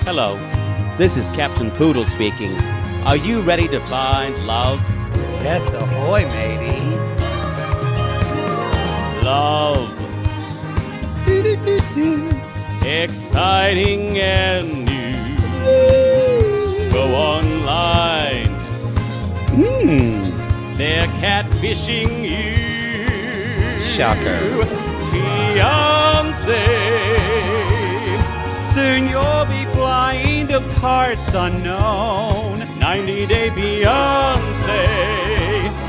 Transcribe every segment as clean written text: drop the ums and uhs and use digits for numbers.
Hello, this is Captain Poodle speaking. Are you ready to find love? Yes, ahoy, matey. Love. Do-do-do-do. Exciting and new. Go online. They're catfishing you. Shocker. Fiancé. Soon you'll be flying to parts unknown. 90-day Beyonce.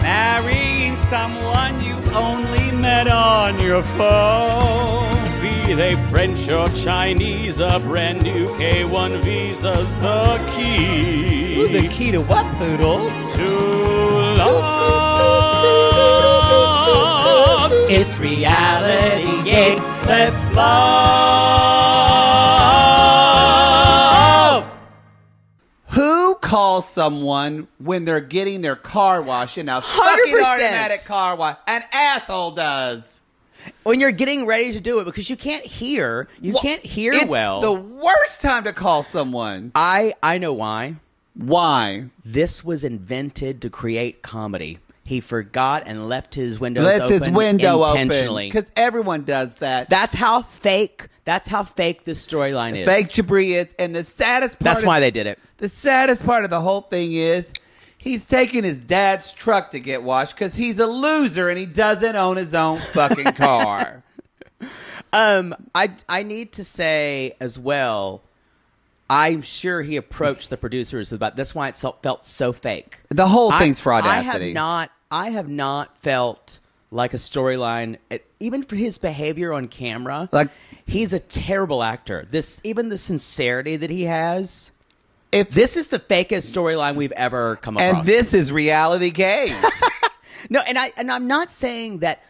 Marrying someone you only met on your phone. Be they French or Chinese, a brand new K1 visa's the key. Ooh, the key to what, Poodle? To love. It's reality game. Let's love. Who calls someone when they're getting their car washed in a fucking 100%. automatic car wash? An asshole does. When you're getting ready to do it because you can't hear. You can't hear It's well. the worst time to call someone. I know why. Why? This was invented to create comedy. He forgot and left his windows Left open his window intentionally. open. Because everyone does that. That's how fake this storyline is. Fake Jabri is. And the saddest part That's why they did it. The saddest part of the whole thing is he's taking his dad's truck to get washed because he's a loser and he doesn't own his own fucking car. I need to say as well, I'm sure he approached the producers about that's why it felt so fake. The whole thing's fraudacity. I have not felt like a storyline, even for his behavior on camera. Like, he's a terrible actor. Even the sincerity that he has. If this is the fakest storyline we've ever come across, and this is reality games. no, and I'm not saying that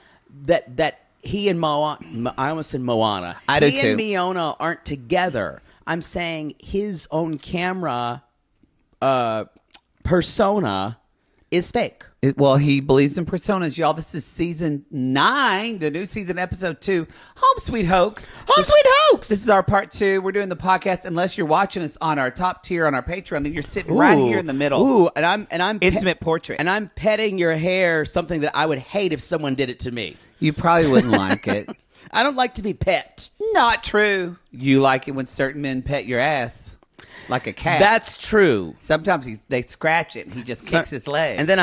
he and Moana, I almost said Moana. I do he too. and Moana aren't together. I'm saying his own camera persona is fake. Well, he believes in personas, y'all. This is season 9, the new season, episode 2. Home Sweet Hoax. Home Sweet Hoax. This is our part 2. We're doing the podcast. Unless you're watching us on our top tier on our Patreon, then you're sitting right here in the middle. Ooh, and I'm Intimate portrait. and I'm petting your hair. Something that I would hate if someone did it to me. You probably wouldn't like it. I don't like to be pet. Not true. You like it when certain men pet your ass. Like a cat. That's true. Sometimes they scratch it and he just kicks his leg. And then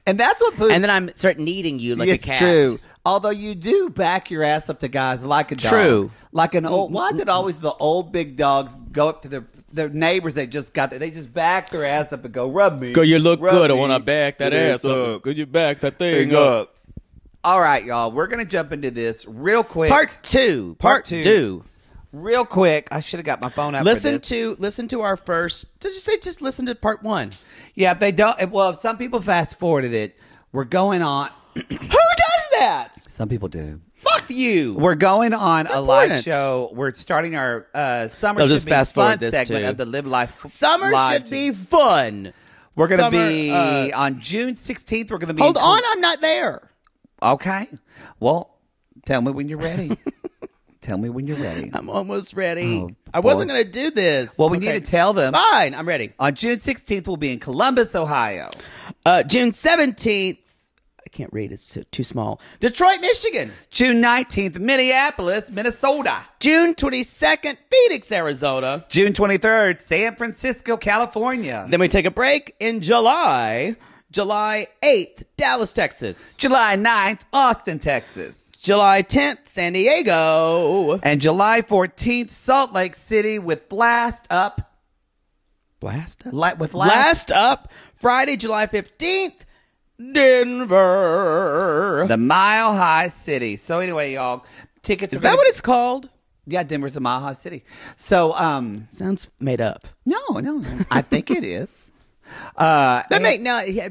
and that's what and then I start kneading you like a cat. It's true. Although you do back your ass up to guys like a dog. True. Like an old. Why is it always the old big dogs go up to their neighbors they just got there? They just back their ass up and go, rub me. Girl, you look rub good. I me. want to back that ass up. Could you back that thing up? All right, y'all. We're going to jump into this real quick. Part two. Real quick. I should have got my phone out Listen for this. to our first. Did you say just listen to part 1? Yeah, if they don't. Well, if some people fast forwarded it, we're going on. Who does that? Some people do. Fuck you. We're going on a live Important. show. We're starting our summer They'll should just be fast fun forward this segment too. of the Live Life. Summer live should be fun. We're going to Summer, be on June 16th. We're going to be. Hold on, I'm not there. Okay. Well, tell me when you're ready. Tell me when you're ready. I'm almost ready. Oh, I wasn't going to do this. Well, we need to tell them. Fine, I'm ready. On June 16th, we'll be in Columbus, Ohio. June 17th. I can't read. It's too small. Detroit, Michigan. June 19th, Minneapolis, Minnesota. June 22nd, Phoenix, Arizona. June 23rd, San Francisco, California. Then we take a break in July 8th, Dallas, Texas. July 9th, Austin, Texas. July 10th, San Diego. And July 14th, Salt Lake City with Blast Up. Blast Up? Blast Up. Friday, July 15th, Denver. The Mile High City. So anyway, y'all, tickets Is that what it's called? Yeah, Denver's a Mile High City. So, sounds made up. No. I think it is. It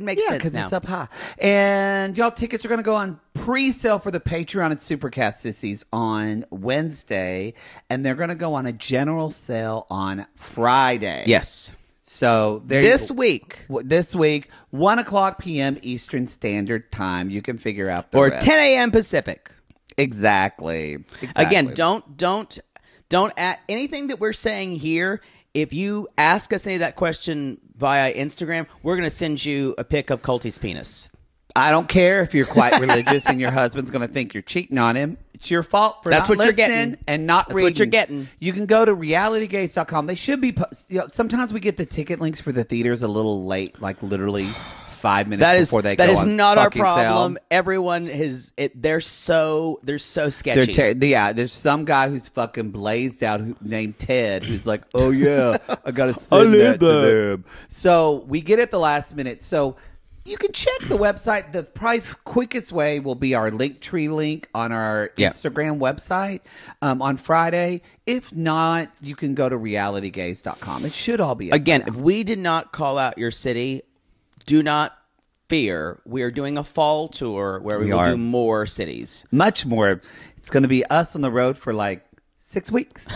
makes sense because now. it's up high. And y'all, tickets are going to go on pre-sale for the Patreon and Supercast sissies on Wednesday, and they're going to go on a general sale on Friday. Yes. So this week, 1:00 p.m. Eastern Standard Time. You can figure out the or rest. 10 a.m. Pacific. Exactly. Again, don't Don't anything that we're saying here. If you ask us any of that question via Instagram, we're going to send you a pic of Colty's penis. I don't care if you're quite religious and your husband's going to think you're cheating on him. It's your fault for not listening and not reading. That's what you're getting. You can go to realitygates.com. They should be. Sometimes we get the ticket links for the theaters a little late, like literally 5 minutes before they go on. That is not our problem. Sale. Everyone is. They're so sketchy. There's some guy who's fucking blazed out named Ted who's like, oh yeah, I got to send that to them. So we get it the last minute. So. You can check the website. The probably quickest way will be our Linktree link on our Instagram website on Friday. If not, you can go to realitygaze.com. It should all be up Again, there. If we did not call out your city, do not fear. We are doing a fall tour where we will do more cities. Much more. It's going to be us on the road for like 6 weeks.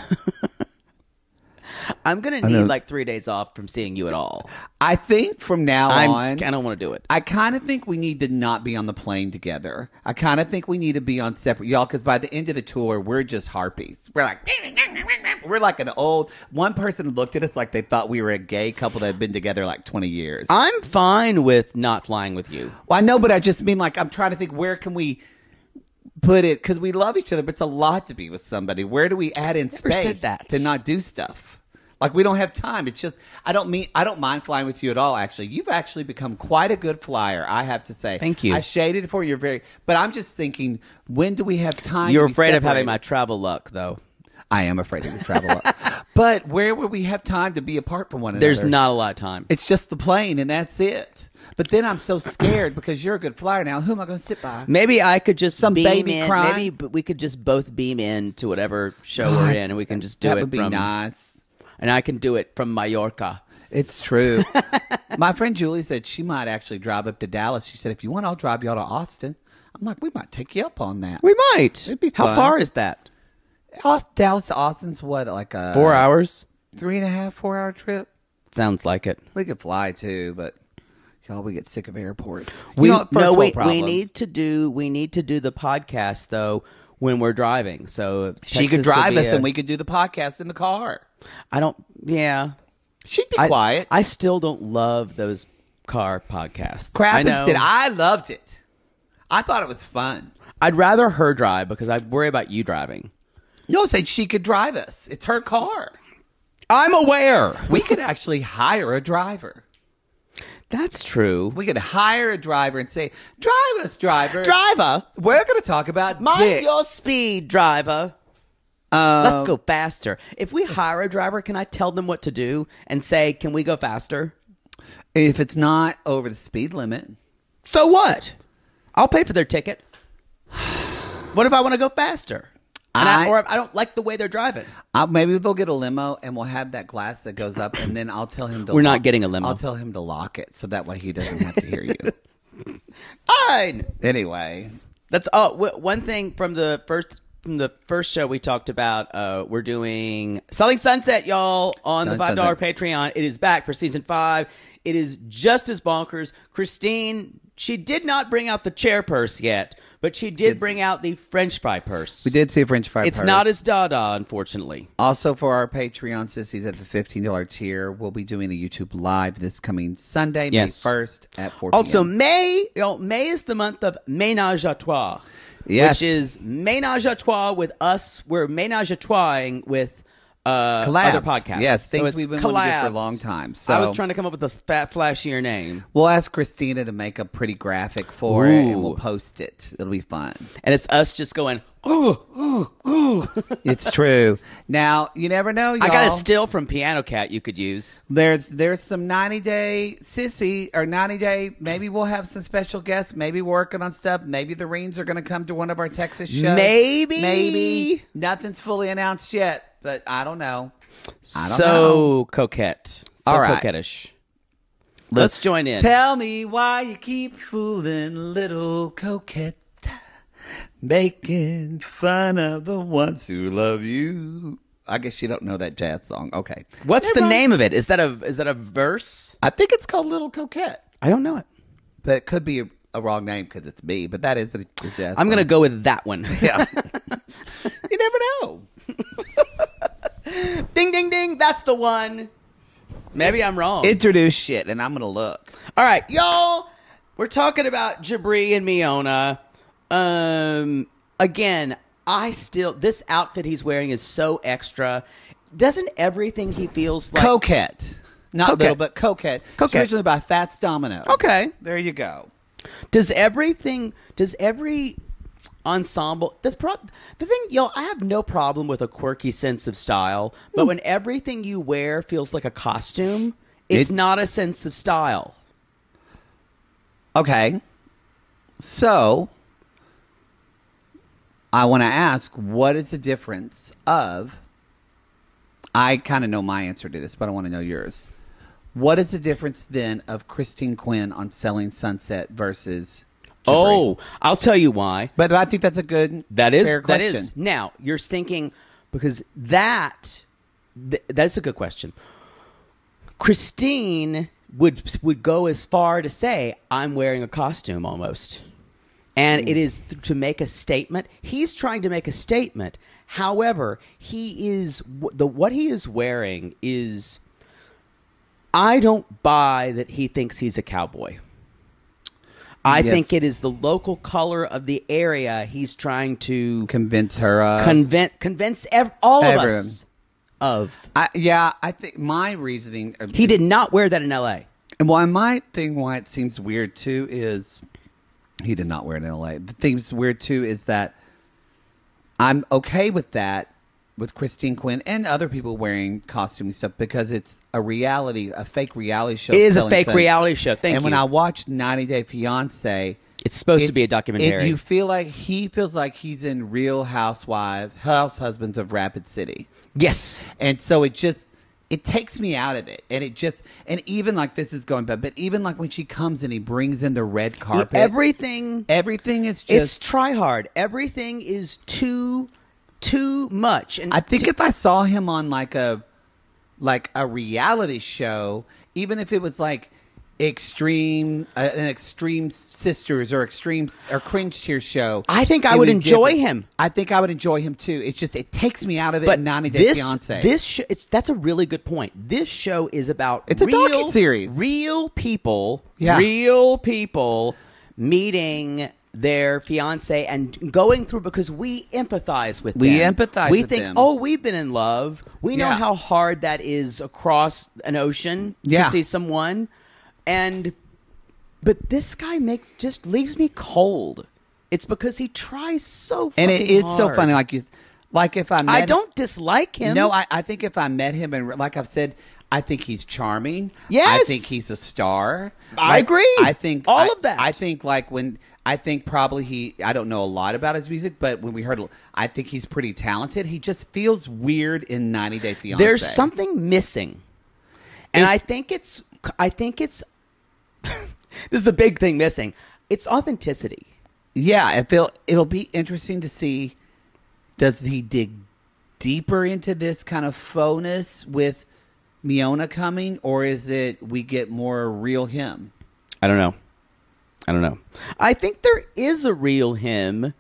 I'm going to need like 3 days off from seeing you at all. I think from now on... I don't want to do it. I kind of think we need to not be on the plane together. I kind of think we need to be on separate... Y'all, because by the end of the tour, we're just harpies. We're like... We're like an old... One person looked at us like they thought we were a gay couple that had been together like 20 years. I'm fine with not flying with you. Well, I know, but I just mean like I'm trying to think where can we... put it, because we love each other, but it's a lot to be with somebody. Where do we add in space to not do stuff? Like, we don't have time. It's just, I don't mind flying with you at all, actually. You've actually become quite a good flyer, I have to say. Thank you. I shaded for you but I'm just thinking, when do we have time You're to be afraid of separated? having my travel luck, though. I am afraid of the travel luck. But where would we have time to be apart from one another? There's not a lot of time. It's just the plane, and that's it. But then I'm so scared because you're a good flyer now. Who am I going to sit by? Maybe I could just Some beam baby in. crying? Maybe we could just both beam in to whatever show we're in, and we can just do that it would be from... nice. And I can do it from Mallorca. It's true. My friend Julie said she might actually drive up to Dallas. She said, if you want, I'll drive y'all to Austin. I'm like, we might take you up on that. We might. It'd be How fun. far is that? Dallas to Austin's what, like a 4 hours? 3.5, 4 hour trip? Sounds like it. We could fly too, but y'all, we get sick of airports. We first world we problems. need to do the podcast though when we're driving. So She could drive us and we could do the podcast in the car. She'd be quiet. I still don't love those car podcasts. Crappens did. I loved it. I thought it was fun. I'd rather her drive because I worry about you driving. No, say she could drive us. It's her car. I'm aware. We could actually hire a driver. That's true. We could hire a driver and say, drive us, driver. Driver, We're going to talk about mind dick. your speed, driver. Let's go faster. If we hire a driver, can I tell them what to do and say, can we go faster? If it's not over the speed limit. So what? I'll pay for their ticket. What if I want to go faster? Or if I don't like the way they're driving. Maybe they'll get a limo and we'll have that glass that goes up and then I'll tell him to We're not getting a limo. I'll tell him to lock it so that way he doesn't have to hear you. Fine. Anyway. That's one thing from the first show we talked about. We're doing Selling Sunset, y'all, on the $5 Patreon. It is back for season 5. It is just as bonkers. Christine, she did not bring out the chair purse yet, but she did bring out the French fry purse. We did see a French fry purse. It's not as Dada, unfortunately. Also, for our Patreon sissies at the $15 tier, we'll be doing a YouTube Live this coming Sunday, May 1st at 4 p.m. Also, May is the month of Ménage à Trois. Yes. Which is Ménage à Trois with us. We're Ménage à Trois with collabs. other podcasts. Yes, things so we've been collabs. wanting to do for a long time. So I was trying to come up with a flashier name. We'll ask Christina to make a pretty graphic for it, and we'll post it. It'll be fun. And it's us just going, ooh, ooh, ooh. It's true. Now, you never know, y'all. I got a still from Piano Cat you could use. There's some 90-day sissy, or 90-day, maybe we'll have some special guests, maybe working on stuff. Maybe the Reens are going to come to one of our Texas shows. Maybe. Nothing's fully announced yet. But I don't know. Coquette. All right. Coquettish. Let's join in. Tell me why you keep fooling little coquette, making fun of the ones who love you. I guess you don't know that jazz song. Okay. What's the name of it? Is that a verse? I think it's called Little Coquette. I don't know it. But it could be a wrong name because it's me. But that is a jazz I'm going to go with that one. Yeah. You never know. Ding, ding, ding. That's the one. Maybe I'm wrong. Introduce shit, and I'm going to look. All right, y'all. We're talking about Jabri and Miona. Again, this outfit he's wearing is so extra. Doesn't everything he feels like... Coquette. Not Coquette. little, but Coquette. Coquette. Originally by Fats Domino. Okay. There you go. Does every ensemble... The thing, y'all, I have no problem with a quirky sense of style, but when everything you wear feels like a costume, it's not a sense of style. Okay. So, I want to ask, what is the difference of... I kind of know my answer to this, but I want to know yours. What is the difference then of Christine Quinn on Selling Sunset versus Jabri? Oh, I'll tell you why. But I think that's a good fair question. That is. Now, you're thinking, because that's a good question. Christine would go as far to say, I'm wearing a costume almost. And it is to make a statement. He's trying to make a statement. However, what he is wearing is, I don't buy that he thinks he's a cowboy. I think it is the local color of the area he's trying to convince her, convince all of us of. I think my reasoning. He did not wear that in L.A. And why it seems weird too is he did not wear it in L.A. The thing that's weird too is that I'm okay with that with Christine Quinn and other people wearing costume and stuff because it's a fake reality show. It is a fake reality show. Thank you. And when I watched 90 Day Fiancé, it's supposed to be a documentary. You feel like he feels like he's in Real House Husbands of Rapid City. Yes. And so it takes me out of it. And even like this is going bad, but even like when she comes and he brings in the red carpet. Everything is just. It's try hard. Everything is too much. And I think if I saw him on like a reality show, even if it was like an extreme sisters or cringe cheer show, I think I would enjoy him. I think I would enjoy him too. It's just it takes me out of it. But 90 Day Fiancé. That's a really good point. This show is about a docuseries. Real people, meeting their fiance and going through because we empathize with them. We empathize with them. We think, oh, we've been in love. We know how hard that is across an ocean to see someone. But this guy just leaves me cold. It's because he tries so fucking hard. And it is so funny. Like if I met I don't dislike him. No, I think if I met him and like I've said, I think he's charming. Yes. I think he's a star. I agree. I think all of that. I think probably I don't know a lot about his music, but when we heard, I think he's pretty talented. He just feels weird in 90 Day Fiancé. There's something missing. And I think it's this is a big thing missing. It's authenticity. Yeah, it'll be interesting to see, does he dig deeper into this kind of faux-ness with Miona coming, or is it we get more real him? I don't know. I think there is a real him.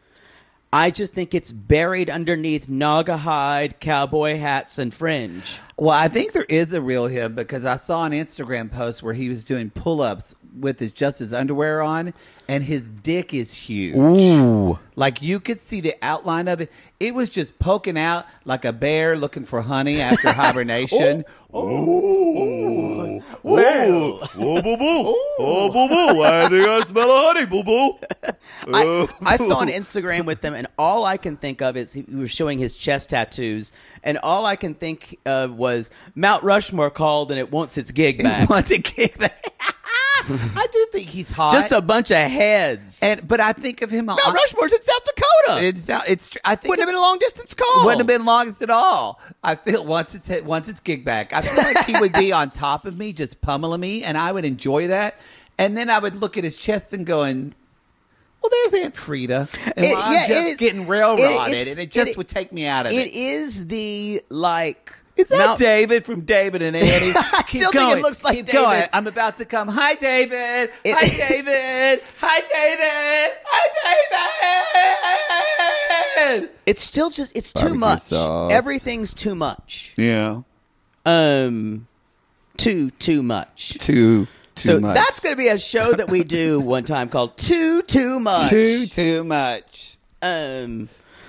I just think it's buried underneath naga hide, cowboy hats, and fringe. Well, I think there is a real him because I saw an Instagram post where he was doing pull-ups with his underwear on, and his dick is huge. Ooh. Like you could see the outline of it. It was just poking out like a bear looking for honey after hibernation. Oh, well. Oh, boo boo. Oh, boo boo. I think I smell a honey, boo boo. I saw an Instagram with them, and all I can think of is he was showing his chest tattoos, and all I can think of was Mount Rushmore called, and it wants its gig back. It wants a gig back. I do think he's hot. Just a bunch of heads. But I think of him. Mount Rushmore's in South Dakota. I think wouldn't have been a long distance call. Wouldn't have been longest at all. I feel once it's gig back, I feel like he would be on top of me, just pummeling me, and I would enjoy that. And then I would look at his chest and going, well, there's Aunt Frida. And I'm just getting railroaded, and it just would take me out of it. It is the, like... Is that David from David and Annie? I still think it looks like Keep David. Going. I'm about to come. Hi, David. Hi, David. Hi, David. Hi, David. It's still just, it's too Barbecue much. sauce. Everything's too much. Yeah. Too much. Too So much. that's going to be a show that we do one time called Too Much. Too much.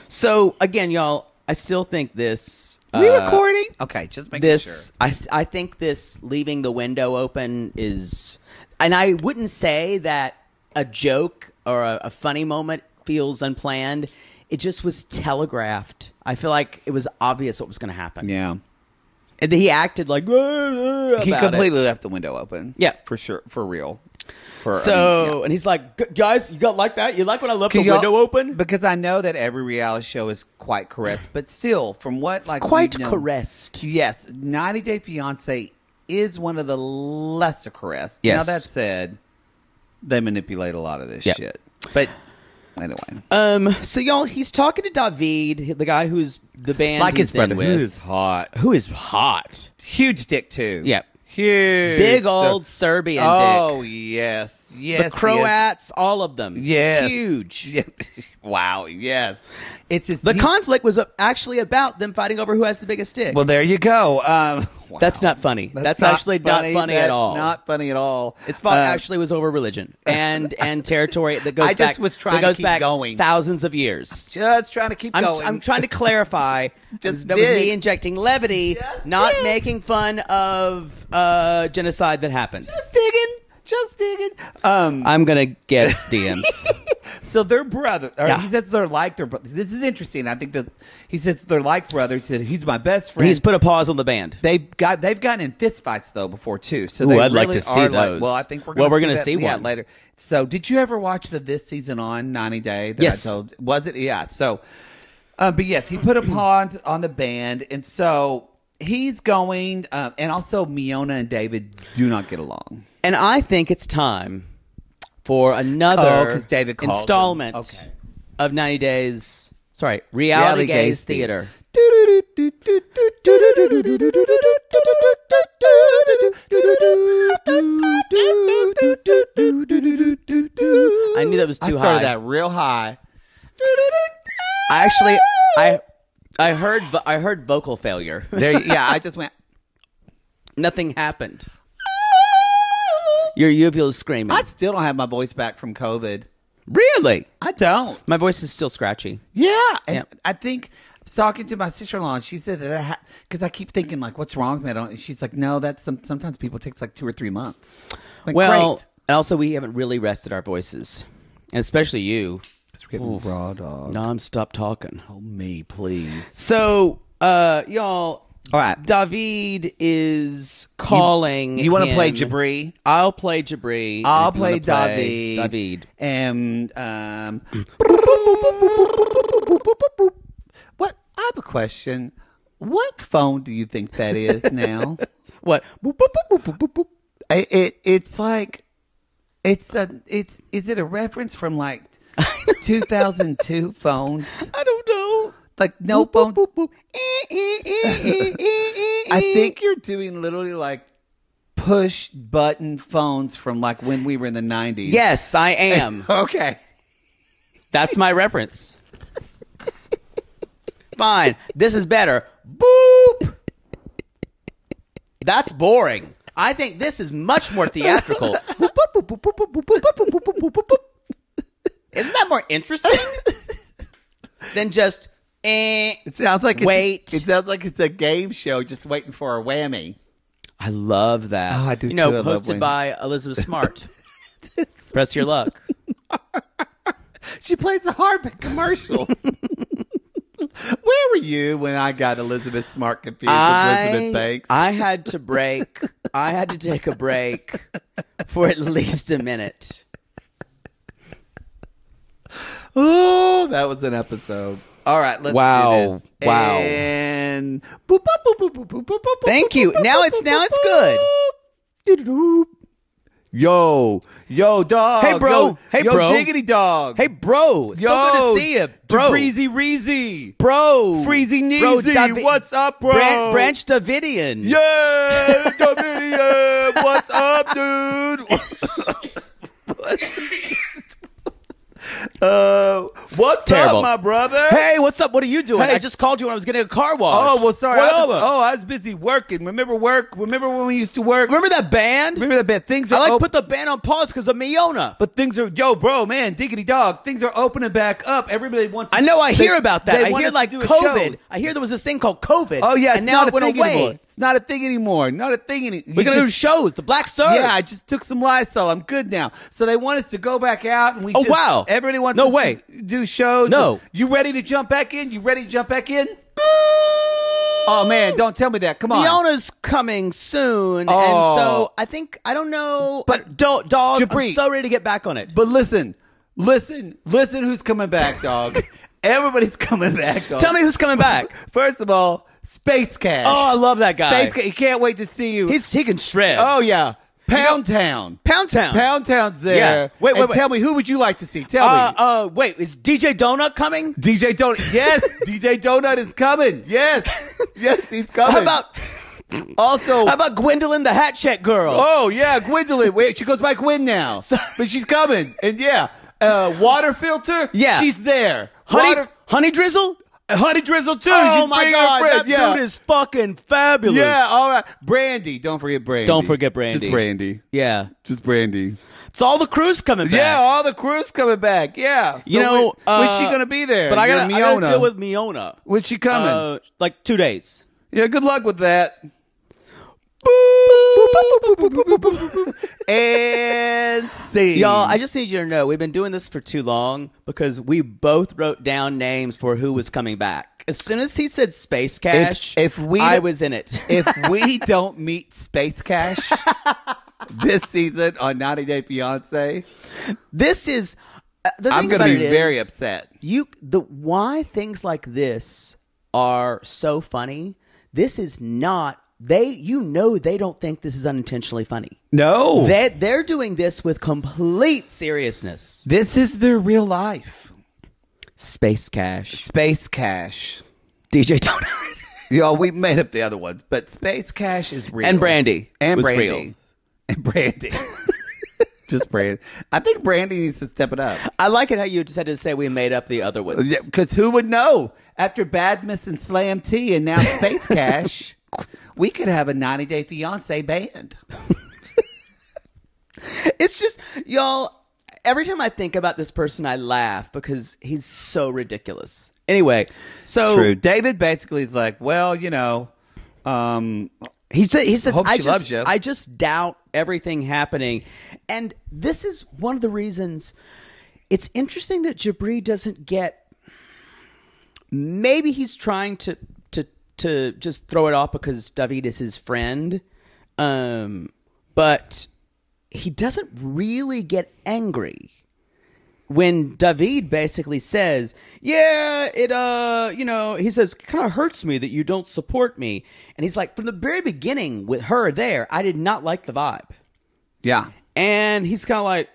So again, y'all, I still think this. We recording? Okay, just making sure. I think this leaving the window open is, and I wouldn't say that a joke or a funny moment feels unplanned. It just was telegraphed. I feel like it was obvious what was going to happen. Yeah. And he acted like He completely left the window open. Yeah, for sure, for real. And he's like, guys, you got like that? You like when I left the window open? Because I know that every reality show is quite caressed, but still, from what caressed. Yes, 90 Day Fiancé is one of the lesser caressed. Yes. Now that said, they manipulate a lot of this shit. But anyway, so y'all, he's talking to David, the guy who's the band, like his brother, with, who is hot, huge dick too. Yeah. Huge. Big old Serbian dick. Oh, yes. Yes. The Croats, all of them. Yes. Huge. Wow, yes. The conflict was actually about them fighting over who has the biggest dick. Well, there you go. Wow. That's not funny. That's actually not funny at all. Not funny at all. Its fault actually was over religion and territory that goes back. I just was trying to keep going. Thousands of years. Just trying to keep going. I'm trying to clarify. That was me injecting levity, not making fun of genocide that happened. Just digging. I'm gonna get DMs. So they're brothers. He says they're like their brothers. This is interesting. I think that he says they're like brothers. He's my best friend. He's put a pause on the band. They've gotten in fist fights though before too. So I'd like to see those. Well, I think we're going to see one one later. So did you ever watch this season on 90 Day? Yes. Was it? Yeah. So, but yes, he put a pause on the band, and so he's going. And also, Miona and David do not get along. And I think it's time for another David installment of 90 Days. Sorry, Reality Gaze Theater. I knew that was too high. I started that real high. I heard vocal failure. I just went. Nothing happened. Your uvula is screaming. I still don't have my voice back from COVID. Really? I don't. My voice is still scratchy. Yeah. And I think I was talking to my sister-in-law, and she said that because I keep thinking, like, what's wrong with me? And she's like, no, that's sometimes people it takes like 2 or 3 months. Like, well, great. And also we haven't really rested our voices. And especially you. We're getting raw dog. Non-stop talking. Oh, me, please. So, y'all... All right. David is calling. You want to play Jabri? I'll play Jabri. I'll play David. And what? I have a question. What phone do you think that is now? What? It's like is it a reference from like 2002 phones? I don't know. Like no phones. I think you're doing literally like push button phones from like when we were in the 90s. Yes, I am. Okay. That's my reference. Fine. This is better. Boop. That's boring. I think this is much more theatrical. Isn't that more interesting than just it sounds like wait. It sounds like it's a game show just waiting for a whammy. I love that. Oh, I do too. Hosted by Elizabeth Smart. Press your luck. She plays the harp in commercials. Where were you when I got Elizabeth Smart confused with Elizabeth Banks? I had to break. I had to take a break for at least a minute. Oh, that was an episode. All right, let's do this. Wow. And boop, boop, boop, boop, boop, boop, boop, thank you. Now it's good. Yo, dog. Hey, bro. Hey, yo, bro. Diggity dog. Hey, bro. So good to see you, bro. Breezy Reezy. Bro. Freezy Bro, Neezy. What's up, bro? Branch Davidian. Yeah, Davidian. What's up, dude? What's Terrible. up, my brother? Hey, what's up? What are you doing? Hey. I just called you when I was getting a car wash. Oh, well, sorry. What I over? was busy working. Remember work? Remember when we used to work? Remember that band? Remember that band? Things are I put the band on pause because of Miona. but things are, bro, man, diggity dog. Things are opening back up. Everybody wants. I know. I hear about that. I want hear us like to do COVID. shows. I hear there was this thing called COVID. Oh yeah, and now it went away. Anymore. It's not a thing anymore. Not a thing anymore. We're gonna do shows. The Black Stars. Yeah, I just took some Lysol. I'm good now. So they want us to go back out, and we. Oh, wow. Everybody wants. No us way. To do shows. No. You ready to jump back in? You ready to jump back in? Oh man, don't tell me that. Come on. Fiona's coming soon, Oh. and so I don't know. But dog, Jabri, I'm so ready to get back on it. But listen, who's coming back, dog? Everybody's coming back, dog. Tell me who's coming back. First of all, Space Cash. Oh, I love that guy. Space Cash. He can't wait to see you. He can shred. Oh yeah, Pound Town. Pound Town. Pound Town's there. Yeah. Wait. Tell me, who would you like to see? Tell me. Wait, is DJ Donut coming? DJ Donut. Yes, DJ Donut is coming. Yes, he's coming. How about Gwendolyn the Hat Check Girl? Oh yeah, Gwendolyn. Wait, she goes by Gwen now, but she's coming. And yeah, Water Filter. Yeah, she's there. Honey Drizzle. Honey Drizzle too. Oh She's my bringing God, her friend. that dude is fucking fabulous. Yeah, all right. Brandy. Don't forget Brandy. Don't forget Brandy. Just Brandy. Yeah. Just Brandy. It's all the crews coming back. Yeah, all the crew's coming back. Yeah. So when's she going to be there? But I gotta Miona. deal with Miona. When's she coming? Like 2 days. Yeah, good luck with that. And see. Y'all, I just need you to know, we've been doing this for too long because we both wrote down names for who was coming back. As soon as he said Space Cash, I was in it. If we don't meet Space Cash this season on 90 Day Fiancé, this is the thing. I'm going to be very upset. Why things like this are so funny. This is not. They don't think this is unintentionally funny. No. They're doing this with complete seriousness. This is their real life. Space Cash. DJ Donut. We made up the other ones, but Space Cash is real. And Brandy. And was Brandy. real. And Brandy. Just Brandy. I think Brandy needs to step it up. I like it how you just had to say we made up the other ones. Yeah, because who would know? After Badmus and Slam T and now Space Cash, we could have a 90 Day Fiancé band. It's just, y'all, every time I think about this person, I laugh because he's so ridiculous. Anyway, so. True. David basically is like, well, he said, hope she loves you. I just doubt everything happening. And this is one of the reasons it's interesting that Jabri doesn't get. Maybe he's trying to just throw it off because David is his friend. But he doesn't really get angry when David basically says, yeah, he says, it kind of hurts me that you don't support me. And he's like, from the very beginning with her there, I did not like the vibe. Yeah. And he's kind of like,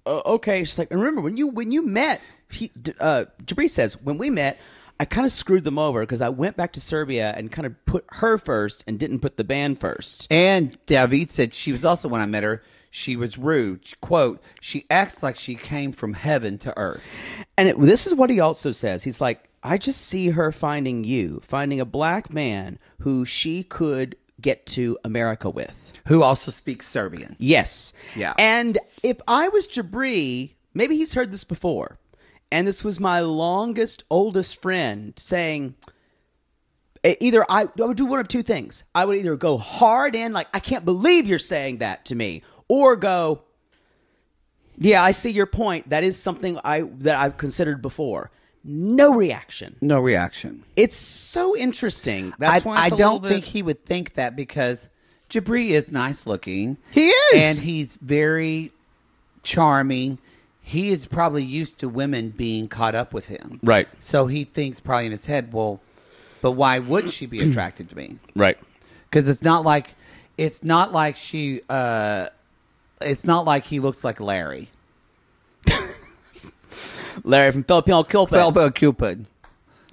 okay. She's like, remember when you met, Jabri says, when we met, I kind of screwed them over because I went back to Serbia and kind of put her first and didn't put the band first. And David said she was also, when I met her, she was rude. Quote, she acts like she came from heaven to earth. And this is what he also says. He's like, I just see her finding a black man who she could get to America with. Who also speaks Serbian. Yes. Yeah. And if I was Jabri, maybe he's heard this before. And this was my oldest friend saying, either I would do one of two things. I would either go hard in, like, I can't believe you're saying that to me, or go, yeah, I see your point. That is something that I've considered before. No reaction. No reaction. It's so interesting. That's why I don't think he would think that because Jabri is nice looking. He is. And he's very charming. He is probably used to women being caught up with him. Right. So he thinks probably in his head, well, but why would she be attracted to me? Right. Because it's not like she, it's not like he looks like Larry. Larry from Filipino Cupid.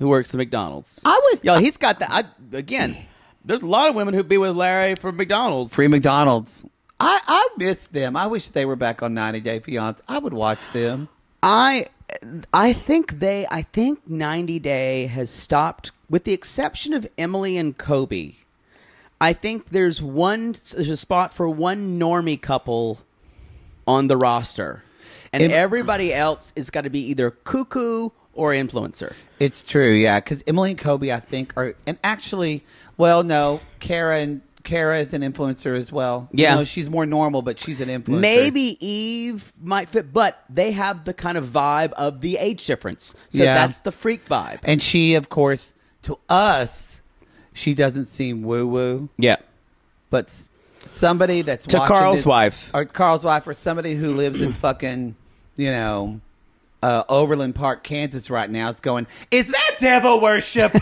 who works at McDonald's. I would. Yo, he's got that. Again, there's a lot of women who'd be with Larry from McDonald's. Free McDonald's. I miss them. I wish they were back on 90 Day Fiancé. I would watch them. I think 90 Day has stopped, with the exception of Emily and Kobe. I think there's a spot for one normie couple on the roster, and everybody else is got to be either cuckoo or influencer. It's true, yeah, because Emily and Kobe, I think, are, and actually, well, no, Kara is an influencer as well. Yeah. You know, she's more normal, but she's an influencer. Maybe Eve might fit, but they have the kind of vibe of the age difference. So Yeah. that's the freak vibe. And she, of course, to us, she doesn't seem woo-woo. Yeah. But somebody that's To watching Carl's this, wife. or Carl's wife, or somebody who lives in fucking, you know, Overland Park, Kansas right now is going, is that devil worship?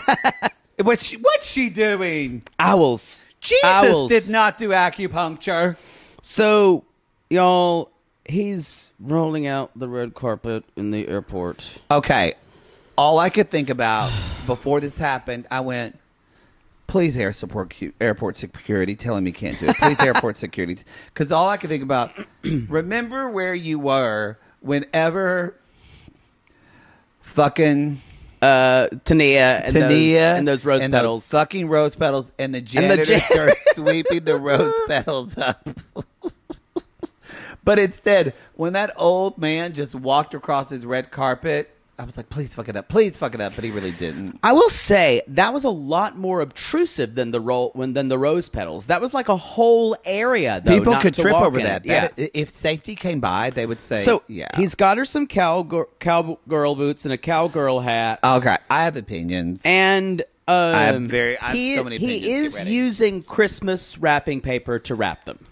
What's she doing? Owls. Jesus Owls. did not do acupuncture. So, y'all, he's rolling out the red carpet in the airport. Okay. All I could think about before this happened, I went, please airport security, telling me can't do it. Please airport security. Because all I could think about, remember where you were whenever fucking Tania and those rose and petals. those fucking rose petals, and the janitor starts sweeping the rose petals up. But instead, when that old man just walked across his red carpet, I was like, please fuck it up, but he really didn't. I will say that was a lot more obtrusive than the rose petals. That was like a whole area, though. People not could to trip walk over in that. it. Yeah. If safety came by, they would say, So yeah. he's got her some cowgirl boots and a cowgirl hat. Okay, I have opinions. And I have so many opinions. he is Get ready. using Christmas wrapping paper to wrap them.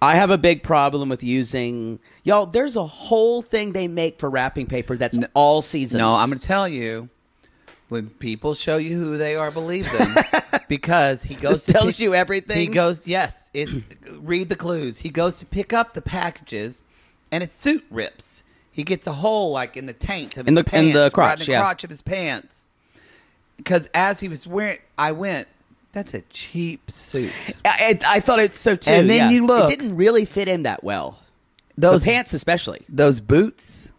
I have a big problem with using... Y'all, there's a whole thing they make for wrapping paper that's all seasons. No, I'm going to tell you, when people show you who they are, believe them. Because he goes This tells you everything? He goes, yes, read the clues. He goes to pick up the packages, and his suit rips. He gets a hole, like, in the taint of his pants. In the crotch, right in the crotch of his pants. Because as he was wearing... I went... That's a cheap suit. I thought it's so too. And then you look. It didn't really fit him that well. Those the pants especially. Those boots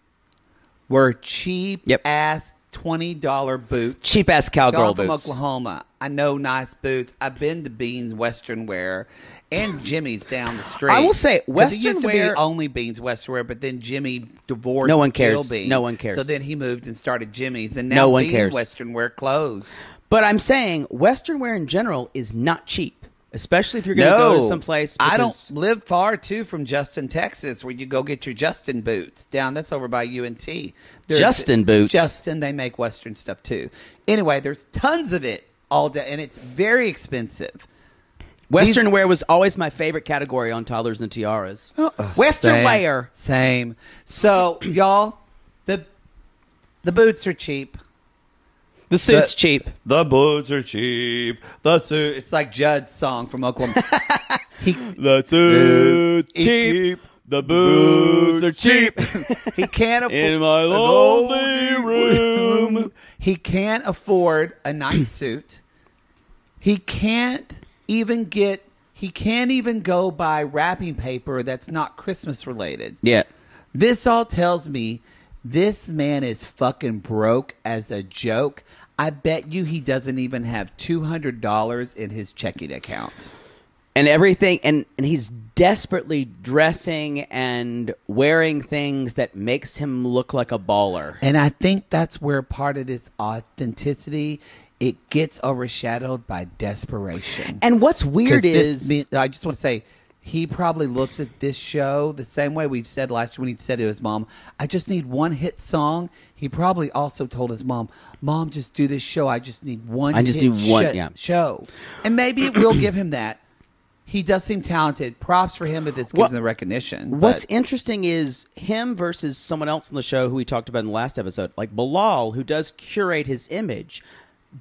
were cheap ass $20 boots. Cheap ass cowgirl from boots. Oklahoma. I know nice boots. I've been to Beans Western Wear and Jimmy's down the street. I will say Western it used to Wear be only Beans Western Wear, but then Jimmy divorced. No one cares. Jill Beans. No one cares. So then he moved and started Jimmy's, and now No one Beans cares. Western Wear closed. But I'm saying Western wear in general is not cheap, especially if you're going to go to someplace. I don't live far too from Justin, Texas, where you go get your Justin boots. That's over by UNT. Justin boots. Justin, they make Western stuff too. Anyway, there's tons of it all day, and it's very expensive. Western wear was always my favorite category on Toddlers and Tiaras. Western wear. Same. So, y'all, the boots are cheap. The suit's cheap. The boots are cheap. The suit. It's like Judd's song from Oklahoma. The suit's cheap. The boots are cheap. He can't afford in my lonely room. He can't afford a nice suit. He can't even go buy wrapping paper that's not Christmas related. Yeah. This all tells me this man is fucking broke as a joke. I bet you he doesn't even have $200 in his checking account. And everything, and he's desperately dressing and wearing things that makes him look like a baller. And I think that's where part of this authenticity, it gets overshadowed by desperation. And what's weird is... I just want to say, he probably looks at this show the same way we said last year when he said to his mom, I just need one hit song. He probably also told his mom, Mom, just do this show. I just need one show. And maybe it will give him that. He does seem talented. Props for him if this gives him the recognition. What's interesting is him versus someone else on the show who we talked about in the last episode, like Bilal, who does curate his image.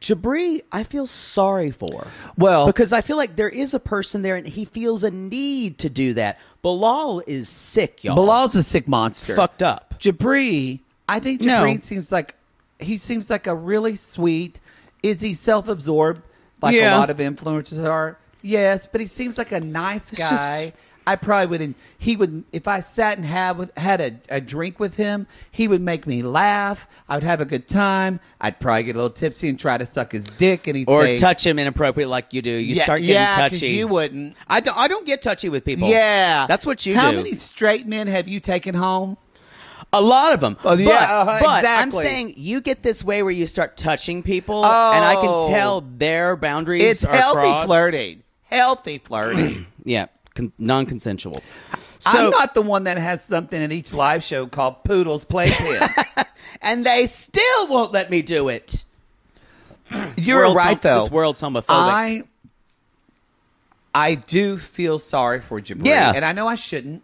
Jabri, I feel sorry for. Well, because I feel like there is a person there and he feels a need to do that. Bilal is sick, y'all. Bilal's a sick monster. Fucked up. Jabri, I think Jabri seems like a really sweet. Is he self-absorbed like a lot of influencers are? Yes, but he seems like a nice guy. I probably wouldn't. He would, if I sat and had a drink with him, he would make me laugh. I would have a good time. I'd probably get a little tipsy and try to suck his dick, and he'd say, touch him inappropriately like you do. You start getting touchy. You wouldn't. I don't get touchy with people. Yeah, that's what you do. How many straight men have you taken home? A lot of them. Oh, but exactly. I'm saying you get this way where you start touching people, and I can tell their boundaries are crossed. Healthy flirting. Yeah. Non-consensual. I'm not the one that has something at each live show called Poodle's Playpen. And they still won't let me do it. You're right, though. This world's homophobic. I do feel sorry for Jabri. Yeah. And I know I shouldn't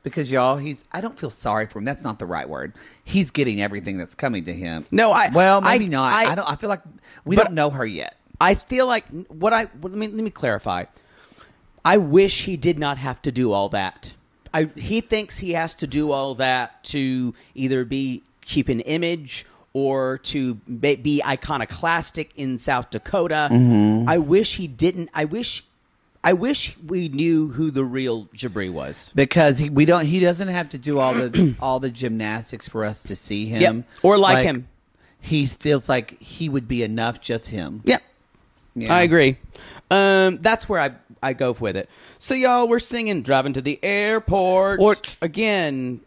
because, y'all, I don't feel sorry for him. That's not the right word. He's getting everything that's coming to him. No, maybe not. I feel like we don't know her yet. I feel like let me clarify. I wish he did not have to do all that. He thinks he has to do all that to either keep an image or to be iconoclastic in South Dakota. Mm-hmm. I wish he didn't. I wish we knew who the real Jabri was, because he doesn't have to do all the gymnastics for us to see him. Yep. Or like him. He feels like he would be enough just him. Yep. Yeah. I agree. That's where I go with it. So, y'all, we're singing Driving to the Airport. Again,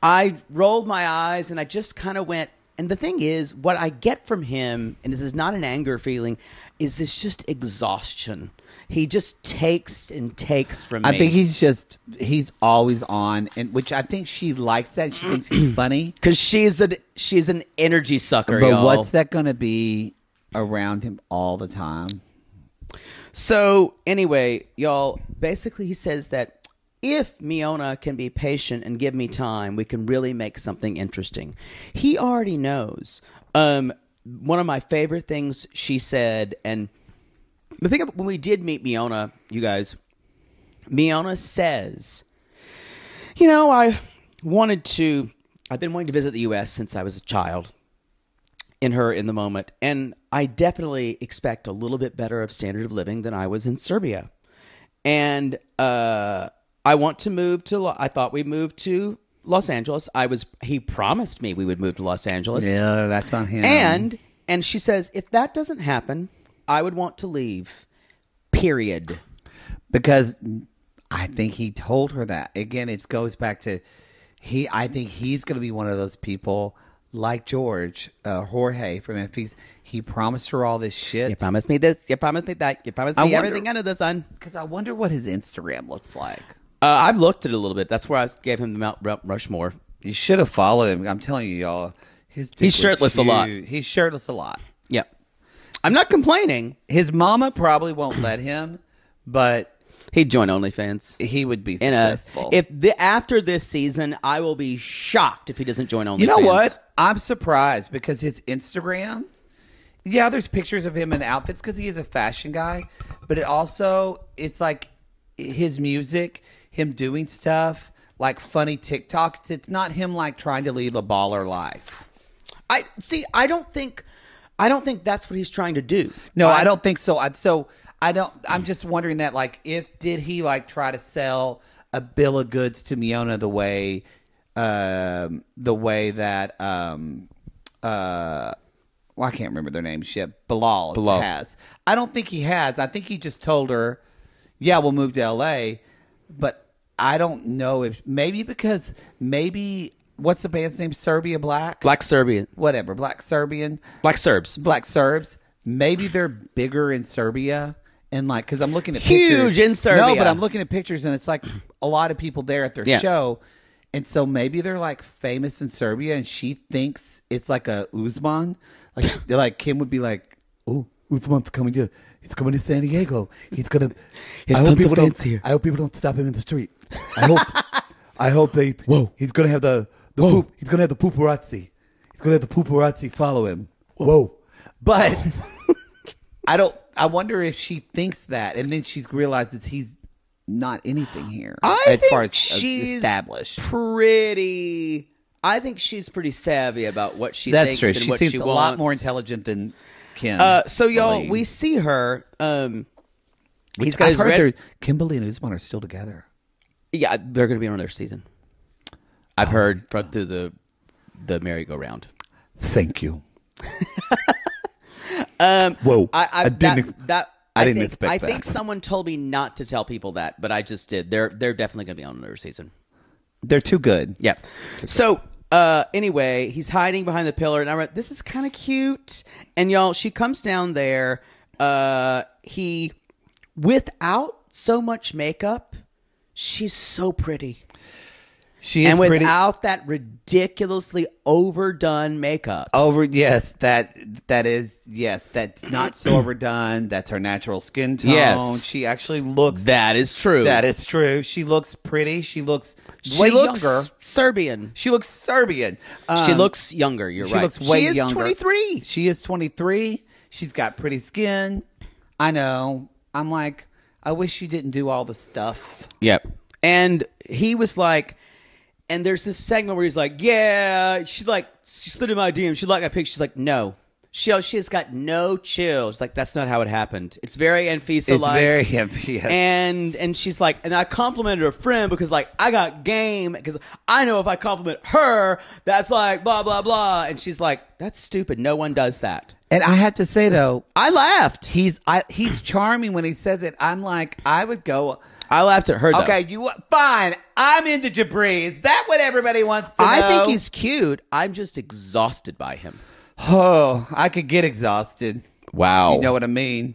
I rolled my eyes and I just kind of went. And the thing is, what I get from him, and this is not an anger feeling, is it's just exhaustion. He just takes and takes from me. I think he's always on, and which I think she likes that. She thinks he's funny. Because she's an energy sucker, But y'all. what's that going to be around him all the time? So, anyway, y'all, basically he says that if Miona can be patient and give me time, we can really make something interesting. He already knows. One of my favorite things she said, and the thing about when we did meet Miona, you guys, Miona says, I've been wanting to visit the U.S. since I was a child. In the moment, and I definitely expect a little bit better of standard of living than I was in Serbia, and I want to move to. I thought we'd move to Los Angeles. He promised me we would move to Los Angeles. Yeah, that's on him. And she says if that doesn't happen, I would want to leave. Period. Because I think he told her that again. It goes back to I think he's going to be one of those people. Like Jorge from MFs, he promised her all this shit. You promised me this. You promised me that. You promised me everything under the sun. Because I wonder what his Instagram looks like. I've looked at it a little bit. That's where I gave him the Mount Rushmore. You should have followed him. I'm telling you, y'all. He's shirtless a lot. He's shirtless a lot. Yep. I'm not complaining. His mama probably won't let him, but he'd join OnlyFans. He would be successful. After this season, I will be shocked if he doesn't join OnlyFans. You know what? I'm surprised because his Instagram, there's pictures of him in outfits because he is a fashion guy, but it's like his music, him doing stuff, like funny TikToks. It's not him like trying to lead a baller life. I don't think that's what he's trying to do. No, I don't think so. I'm just wondering that, like, did he like try to sell a bill of goods to Miona the way that I can't remember their name. Shit, Bilal has. I don't think he has. I think he just told her, "Yeah, we'll move to L.A." But I don't know if because what's the band's name? Serbia Black? Black Serbian. Whatever. Black Serbian. Black Serbs. Black Serbs. Maybe they're bigger in Serbia. And like, because I'm looking at pictures. Huge in Serbia. No, but I'm looking at pictures and it's like a lot of people there at their show. And so maybe they're like famous in Serbia and she thinks it's like a Uzman. Like Kim would be like, "Oh, Uzman's coming to San Diego. He's gonna. I hope people don't stop him in the street. I hope they. Whoa, he's gonna have the poop. He's gonna have the paparazzi. He's gonna have the paparazzi follow him. Whoa. But I wonder if she thinks that, and then she realizes he's not anything here as far as established. I think she's pretty savvy about what she That's thinks true. and She what seems she a wants. lot more intelligent than Kim. So y'all, we see her. He's got I've his heard Kimberly and Usman are still together. Yeah, they're going to be on their season. I've heard through the merry-go-round. Thank you. Whoa! I didn't expect that. I think someone told me not to tell people that, but I just did. They're definitely going to be on their season. They're too good. Yeah. So anyway, he's hiding behind the pillar, and I'm like, this is kind of cute. And y'all, she comes down there. He, without so much makeup, she's so pretty. She is and pretty. without that ridiculously overdone makeup. Yes, that's not so overdone. That's her natural skin tone. Yes. She actually looks. That is true. That is true. She looks pretty. She looks way younger. Serbian. She looks Serbian. She looks younger. You're right. She looks way younger. She is 23. She is 23. She's got pretty skin. I know. I'm like, I wish she didn't do all the stuff. Yep. And he was like, and there's this segment where he's like, yeah, she slid in my DM. She liked my pic. She's like, no. She has got no chill. She's like, that's not how it happened. It's very Anfisa-like. It's very Anfisa. And she's like, and I complimented her friend because like I got game because I know if I compliment her, that's like blah blah blah. And she's like, that's stupid. No one does that. And I have to say though, I laughed. He's charming when he says it. I'm like, I would go. I laughed at her, though. Okay, fine. I'm into Jabri. Is that what everybody wants to know? I think he's cute. I'm just exhausted by him. Oh, I could get exhausted. Wow. You know what I mean?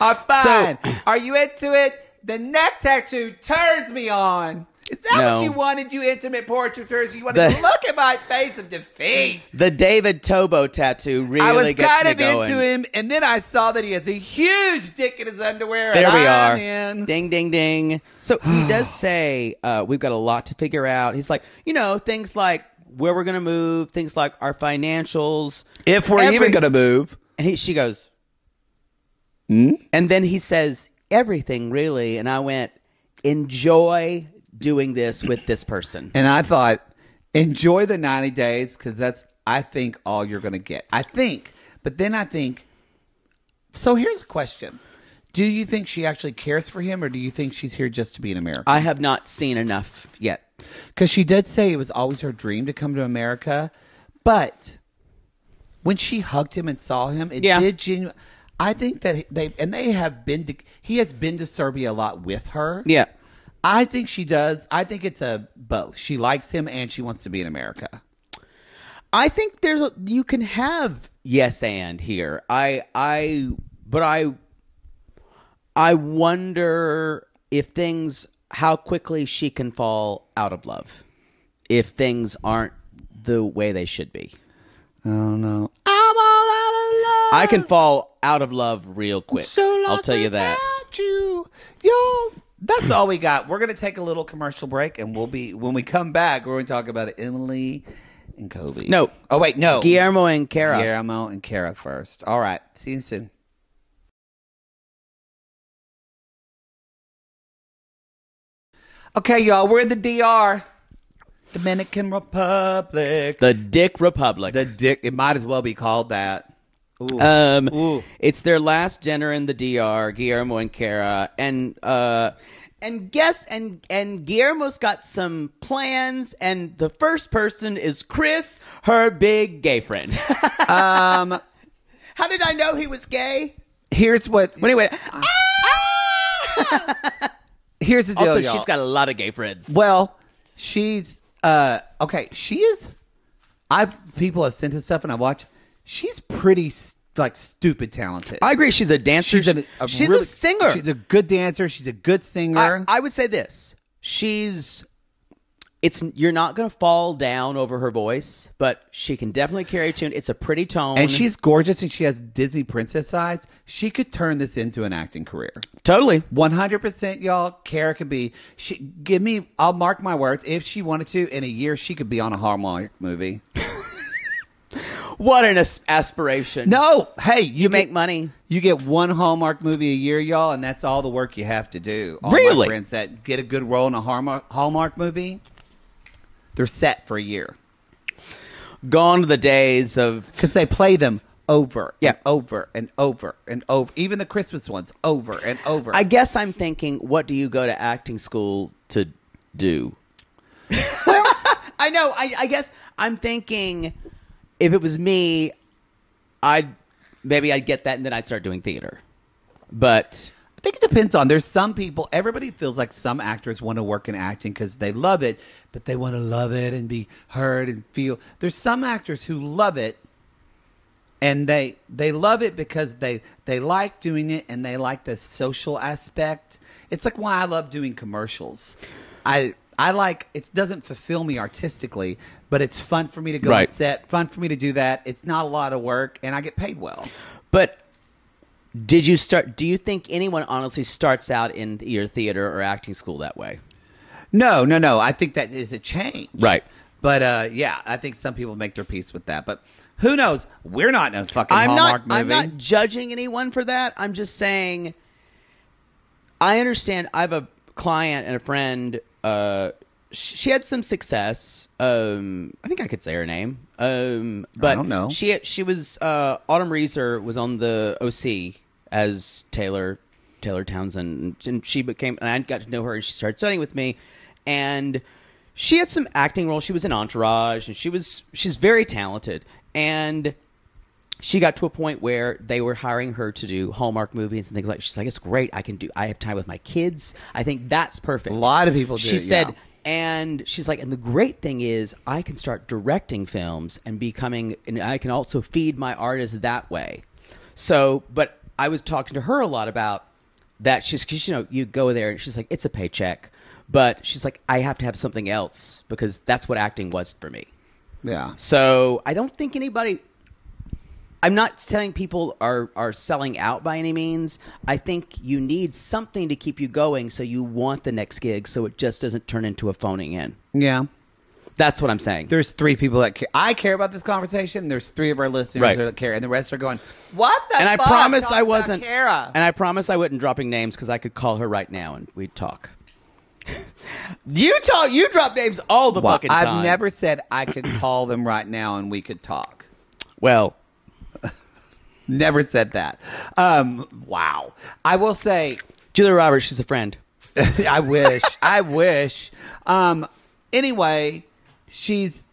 Oh, fine. So, are you into it? The neck tattoo turns me on. Is that what you wanted, you intimate portraiteurs? You wanted to look at my face of defeat. The David Tobo tattoo really gets me going. I was kind of into him, and then I saw that he has a huge dick in his underwear. There we are. In. Ding, ding, ding. So he does say, we've got a lot to figure out. He's like, things like where we're going to move, things like our financials. If we're even going to move. And she goes, and then he says, everything, really. And I went, enjoy doing this with this person. And I thought, enjoy the 90 days because that's, I think, all you're going to get. I think. But then I think, so here's a question. Do you think she actually cares for him or do you think she's here just to be in America? I have not seen enough yet. Because she did say it was always her dream to come to America. But when she hugged him and saw him, it did genuinely. I think that he has been to Serbia a lot with her. Yeah. I think she does. I think it's a both. She likes him and she wants to be in America. I think you can have yes and here. But I wonder if how quickly she can fall out of love if things aren't the way they should be. Oh no. I'm all out of love. I can fall out of love real quick. I'll tell you that. That's all we got. We're going to take a little commercial break, and when we come back, we're going to talk about Emily and Kobe. No. Oh, wait, no. Guillermo and Kara. Guillermo and Kara first. All right. See you soon. Okay, y'all. We're in the DR. Dominican Republic. The Dick Republic. It might as well be called that. Ooh. Ooh. It's their last dinner in the DR, Guillermo and Kara, and Guillermo's got some plans, and the first person is Chris, her big gay friend. How did I know he was gay? Here's what. When he went. Here's the deal. Also, y'all. she's got a lot of gay friends. Well, she's okay. She is. People have sent us stuff, and I watch. She's pretty stupid talented. I agree. She's a dancer. She's a singer. She's a good dancer. She's a good singer. I would say this. You're not going to fall down over her voice, but she can definitely carry a tune. It's a pretty tone. And she's gorgeous and she has Disney princess eyes. She could turn this into an acting career. Totally. 100%, y'all. Kara could be. I'll mark my words. If she wanted to, in a year, she could be on a Hallmark movie. What an aspiration. No, hey, You make money. You get one Hallmark movie a year, y'all, and that's all the work you have to do. All Really? my friends that get a good role in a Hallmark movie, they're set for a year. Gone to the days of... Because they play them over Yeah. and over and over and over. Even the Christmas ones, over and over. I guess I'm thinking, what do you go to acting school to do? I know. I guess I'm thinking, if it was me, I'd get that and then I'd start doing theater. But I think it depends on. There's some people. Everybody feels like some actors want to work in acting because they love it, but they want to love it and be heard and feel. There's some actors who love it, and they love it because they like doing it and they like the social aspect. It's like why I love doing commercials. I like, it doesn't fulfill me artistically, but it's fun for me to go on set, fun for me to do that. It's not a lot of work, and I get paid well. But do you think anyone honestly starts out in either theater or acting school that way? No. I think that is a change. Right. But, yeah, I think some people make their peace with that. But who knows? We're not in a fucking Hallmark movie. I'm not judging anyone for that. I'm just saying, I understand. I have a client and a friend. She had some success. I think I could say her name. But I don't know. She was Autumn Reeser was on the OC as Taylor Townsend, and she became. And I got to know her, and she started studying with me, and she had some acting roles. She was in Entourage, and she's very talented, and she got to a point where they were hiring her to do Hallmark movies and things like. She's like, it's great. I have time with my kids. I think that's perfect. A lot of people do. She said, and she's like, and the great thing is, I can start directing films and and I can also feed my artists that way. So, but I was talking to her a lot about that. Because you go there and she's like, it's a paycheck, but she's like, I have to have something else because that's what acting was for me. Yeah. So I don't think anybody. I'm not saying people are selling out by any means. I think you need something to keep you going so you want the next gig so it just doesn't turn into a phoning in. Yeah. That's what I'm saying. There's 3 people that care. I care about this conversation. There's 3 of our listeners that care, and the rest are going, what the and fuck? I promise Talk I about wasn't. Kara. And I promise I wasn't dropping names because I could call her right now and we'd talk. You drop names all the fucking time. I've never said I could call them right now and we could talk. Well, never said that. Wow. I will say, Julia Roberts, she's a friend. I wish. I wish. Anyway, she's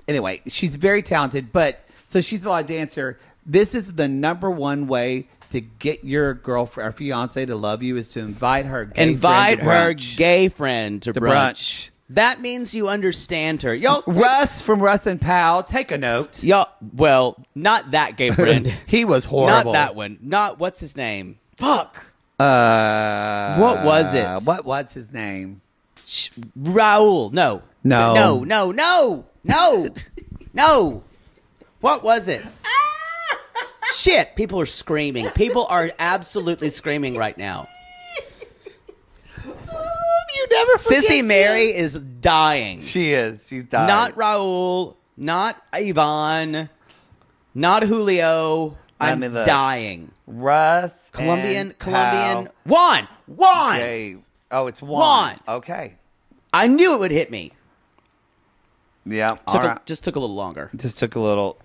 very talented, but so she's a live dancer. This is the number one way to get your girlfriend or fiance to love you is to invite her gay friend to brunch. brunch. That means you understand her. Y'all, Russ from Russ and Powell, take a note. Y'all, well, not that gay friend. He was horrible. Not that one. Not, what's his name? Fuck. What was it? What was his name? Raul. No. No. What was it? Shit. People are screaming. People are absolutely screaming right now. You never forget Sissy Mary is dying. She is. She's dying. Not Raul. Not Yvonne. Not Julio. I'm dying. Russ. Colombian. Powell. Juan. Okay. Oh, it's Juan. Okay. I knew it would hit me. Yeah. Just took a little longer. Just took a little.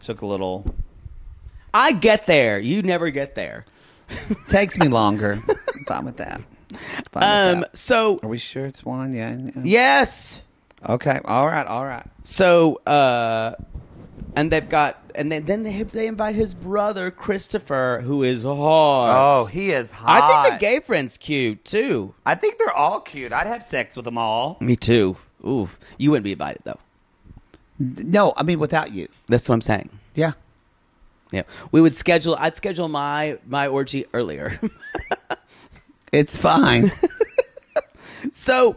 I get there. You never get there. Takes me longer. I'm fine with that. So are we sure it's Juan? Yeah. Yes. Okay. All right. So, and they've got, and then they invite his brother Christopher, who is hot. Oh, he is hot. I think the gay friend's cute too. I think they're all cute. I'd have sex with them all. Me too. Oof. You wouldn't be invited though. No, I mean without you. That's what I'm saying. Yeah. Yeah. I'd schedule my orgy earlier. It's fine. So,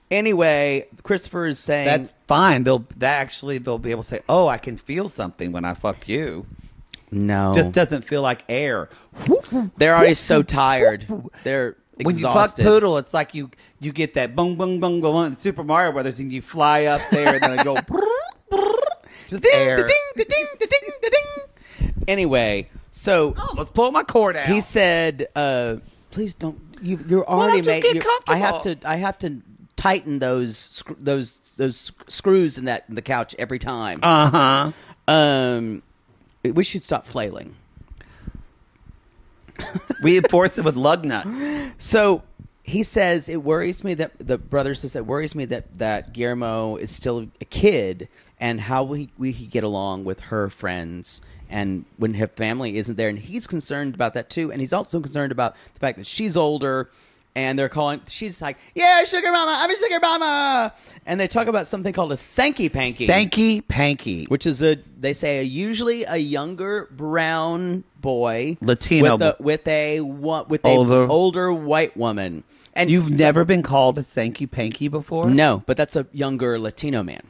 anyway, Christopher is saying that's fine. They'll be able to say, "Oh, I can feel something when I fuck you." No, just doesn't feel like air. They're already so tired. They're exhausted. When you fuck Poodle, it's like you get that boom boom boom boom in Super Mario Brothers, and you fly up there, and then they go. Just ding, air. ding, ding, ding, ding, ding. Anyway, so Let's pull my cord out. he said, "Please don't. You're already just get making. comfortable. I have to tighten those screws in the couch every time. We should stop flailing." We enforce it with lug nuts. So he says it worries me that the brother says it worries me that Guillermo is still a kid and how we get along with her friends and when her family isn't there, and he's concerned about that too, and he's also concerned about the fact that she's older. And they're calling, she's like, yeah, sugar mama, I'm a sugar mama. And they talk about something called a sankey panky. Sankey panky. Which is they say usually a younger brown boy. Latino. With a older white woman. And you've never been called a sankey panky before? No, but that's a younger Latino man.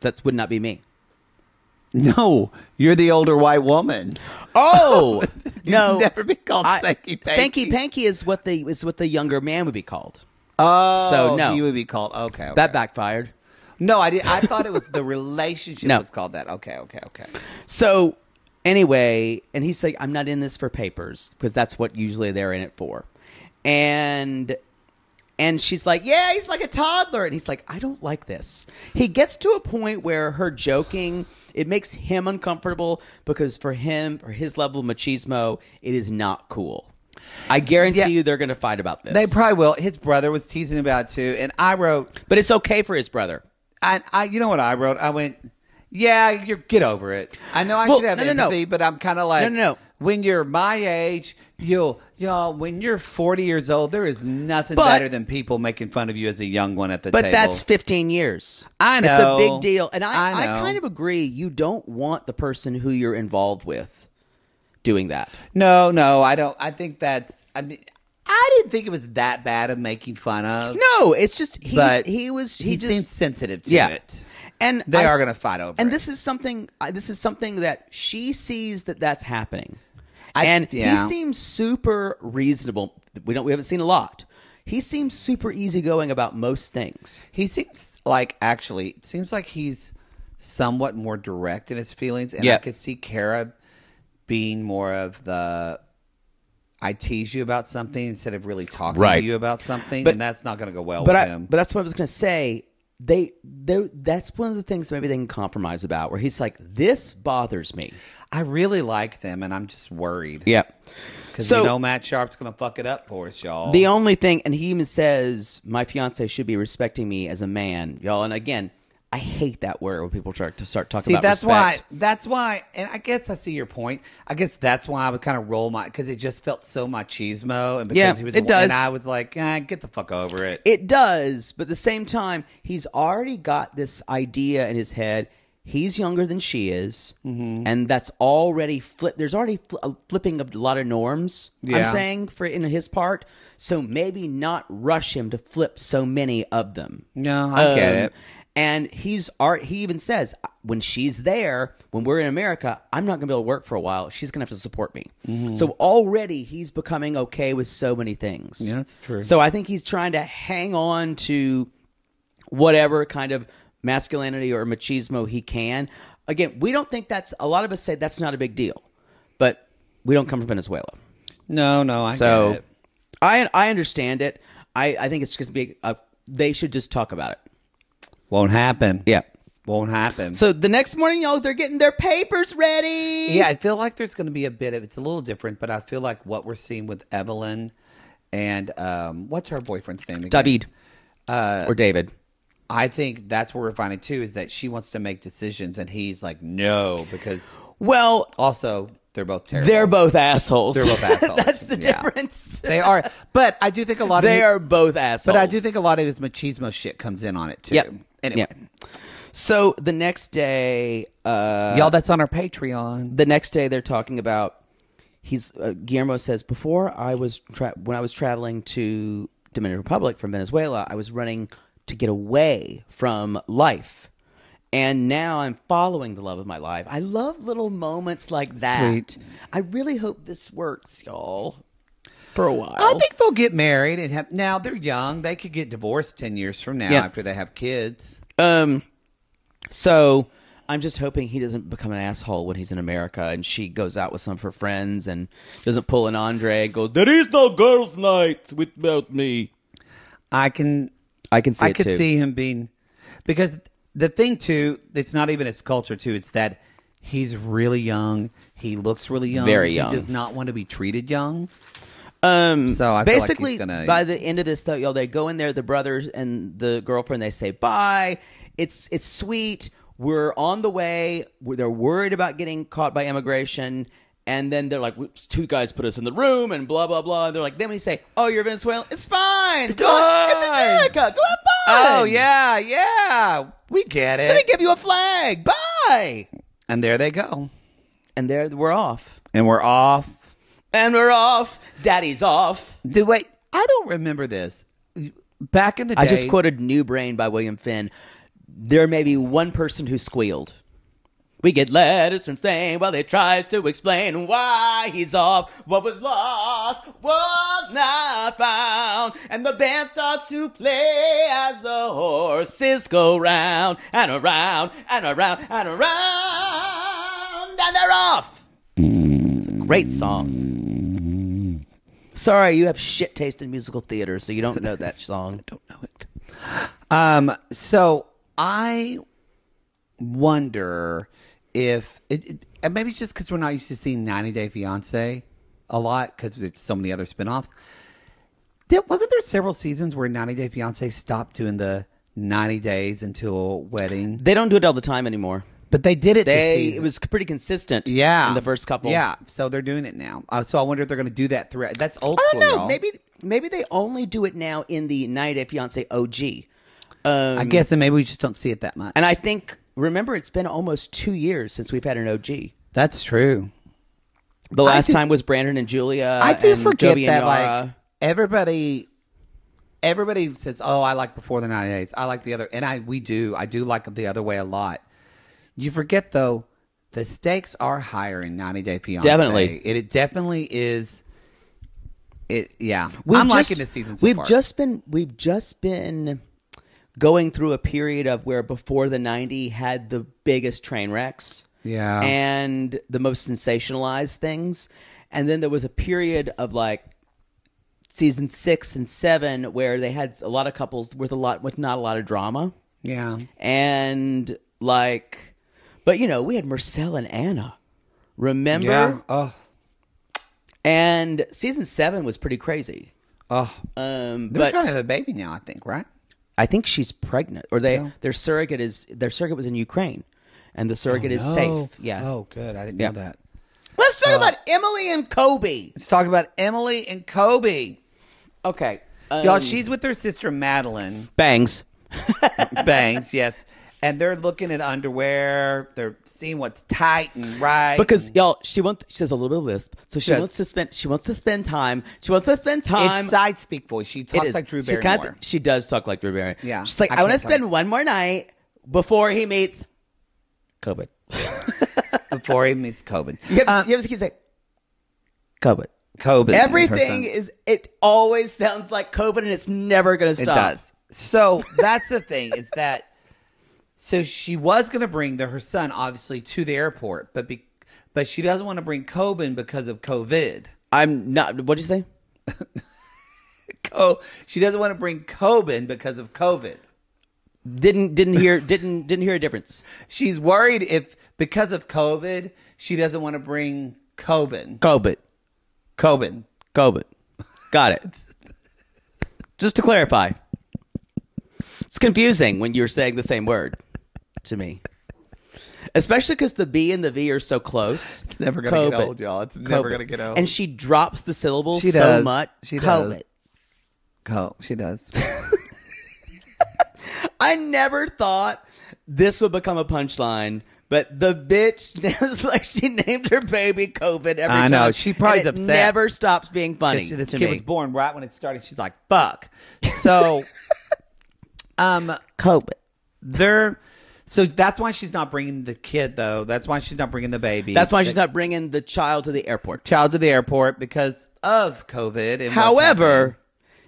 That would not be me. No, you're the older white woman. Oh, no, never been called Sankey Panky. Sankey Panky is what the younger man would be called. Oh, so no, he would be called. Okay, that backfired. No, I did. I thought it was the relationship was called that. Okay. So anyway, and he's like, I'm not in this for papers because that's what usually they're in it for, And she's like, yeah, he's like a toddler. And he's like, I don't like this. He gets to a point where her joking, it makes him uncomfortable because for him, or his level of machismo, it is not cool. I guarantee you they're going to fight about this. They probably will. His brother was teasing about it too. And I wrote. But it's okay for his brother. You know what I wrote? I went, yeah, get over it. I know I should have empathy, but I'm kind of like, no. When you're my age, when you're 40 years old, there is nothing better than people making fun of you as a young one at the table. But that's 15 years. I know. It's a big deal. And I know. kind of agree. You don't want the person who you're involved with doing that. No, I don't. I think that's, I didn't think it was that bad of making fun of. No, it's just, he just seems sensitive to it. And they are going to fight over it. And this is something that she sees that's happening. He seems super reasonable. We haven't seen a lot. He seems super easygoing about most things. He seems like he's somewhat more direct in his feelings, and I could see Kara being more of the I tease you about something instead of really talking to you about something, and that's not going to go well with him. But that's what I was going to say. That's one of the things maybe they can compromise about, where he's like, this bothers me. I really like them, and I'm just worried. Yeah. Because Matt Sharp's going to fuck it up for us, y'all. The only thing, and he even says, my fiance should be respecting me as a man, y'all. And again, I hate that word when people start talking about respect. That's why, and I guess I see your point. I guess that's why I would kind of roll because it just felt so machismo. And because he was it does. And I was like, get the fuck over it. It does, but at the same time, he's already got this idea in his head. He's younger than she is, and that's already flipped. There's already flipping of a lot of norms, I'm saying, in his part. So maybe not rush him to flip so many of them. No, I get it. And he even says, when she's there, when we're in America, I'm not going to be able to work for a while. She's going to have to support me. Mm-hmm. So already he's becoming okay with so many things. Yeah, that's true. So I think he's trying to hang on to whatever kind of masculinity or machismo he can. Again, we don't think a lot of us say that's not a big deal. But we don't come from Venezuela. No, I get it. I understand it. I think it's just be they should just talk about it. Won't happen. Yeah. Won't happen. So the next morning, y'all, they're getting their papers ready. Yeah, I feel like there's going to be it's a little different, but I feel like what we're seeing with Evelyn and what's her boyfriend's name again? David. Or David. I think that's what we're finding too, is that she wants to make decisions and he's like, no, because also they're both terrible. They're both assholes. That's the difference. They are. But I do think a lot they are both assholes. But I do think a lot of his machismo shit comes in on it too. Yep. Anyway. Yep. So the next day, y'all, that's on our Patreon. The next day they're talking about Guillermo says, before when I was traveling to Dominican Republic from Venezuela, I was running to get away from life. And now I'm following the love of my life. I love little moments like that. Sweet. I really hope this works, y'all, for a while. I think they'll get married and have. Now they're young. They could get divorced 10 years from now after they have kids. So I'm just hoping he doesn't become an asshole when he's in America and she goes out with some of her friends and doesn't pull an Andre and goes, "There is no girls' night without me." I can see it too. see him being, because the thing too, it's not even his culture too. It's that he's really young. He looks really young. Very young. He does not want to be treated young. So I basically, feel like he's gonna... by the end of this, though, y'all, they go in there, the brothers and the girlfriend, they say bye. It's sweet. We're on the way. They're worried about getting caught by immigration. And then they're like, "Whoops, 2 guys put us in the room," and blah, blah, blah. And they're like, then when you say, "Oh, you're Venezuelan," it's fine. Go on. It's America. Go have fun. Oh, yeah. We get it. Let me give you a flag. Bye. And there they go. And there we're off. And we're off. And we're off. Daddy's off. Wait, I don't remember this. Back in the day... I just quoted New Brain by William Finn. There may be one person who squealed. "We get letters from Spain while they tries to explain why he's off. What was lost was not found." And the band starts to play as the horses go round and around and around and around. And they're off. It's a great song. Sorry, you have shit taste in musical theater, so you don't know that song. I don't know it. So I wonder if maybe it's just because we're not used to seeing 90 Day Fiancé a lot because there's so many other spinoffs. Wasn't there several seasons where 90 Day Fiancé stopped doing the 90 days until wedding? They don't do it all the time anymore. But they did it this season. It was pretty consistent. Yeah, in the first couple. Yeah, so they're doing it now. So I wonder if they're going to do that throughout. That's old school, I don't know. y'all. Maybe they only do it now in the 90 Day Fiancé OG. I guess, and maybe we just don't see it that much. And I think, remember, it's been almost 2 years since we've had an OG. That's true. The last time was Brandon and Julia. I do and forget Jovi that, and Yara. like, everybody says, "Oh, I like Before the 90 Days. I like the other," and I do like the other way a lot. You forget though, the stakes are higher in 90 Day Fiancé. Definitely, it definitely is. Yeah, I'm liking this season so far. We've just been going through a period of where Before the 90 had the biggest train wrecks. Yeah. And the most sensationalized things. And then there was a period of like season 6 and 7 where they had a lot of couples with not a lot of drama. Yeah. And like, but we had Marcel and Anna. Remember? Yeah. Oh. And season 7 was pretty crazy. Oh. They're trying to have a baby now, I think, right? I think she's pregnant, or their surrogate was in Ukraine, and the surrogate is safe. Yeah. Oh, good. I didn't know that. Let's talk about Emily and Kobe. Let's talk about Emily and Kobe. Okay, y'all. She's with her sister Madeline. Bangs. Yes. And they're looking at underwear. They're seeing what's tight and right. Because y'all, she says a little bit of lisp, so she wants to spend time. It's side speak voice. She talks like Drew Barrymore. She does talk like Drew Barrymore. Yeah. She's like, I want to spend one more night before he meets Kobe. Before he meets Kobe. You have to keep saying Kobe. Kobe. Everything it always sounds like Kobe, and it's never going to stop. It does. So that's the thing is that. So she was going to bring her son, obviously, to the airport, but she doesn't want to bring Coben because of COVID. I'm not. What'd you say? She doesn't want to bring Coben because of COVID. Didn't hear a difference. She's worried if because of COVID she doesn't want to bring Coben. Coben. Got it. Just to clarify, it's confusing when you're saying the same word to me, especially because the B and the V are so close. It's never gonna get old, y'all. It's never gonna get old. And she drops the syllables so much. She does. She does. I never thought this would become a punchline, but the bitch was like she named her baby COVID every time. I know. She probably is upset. Never stops being funny. This kid was born right when it started. She's like, fuck. So, COVID. So that's why she's not bringing the kid, though. That's why she's not bringing the baby. That's why she's not bringing the child to the airport. Because of COVID. And however,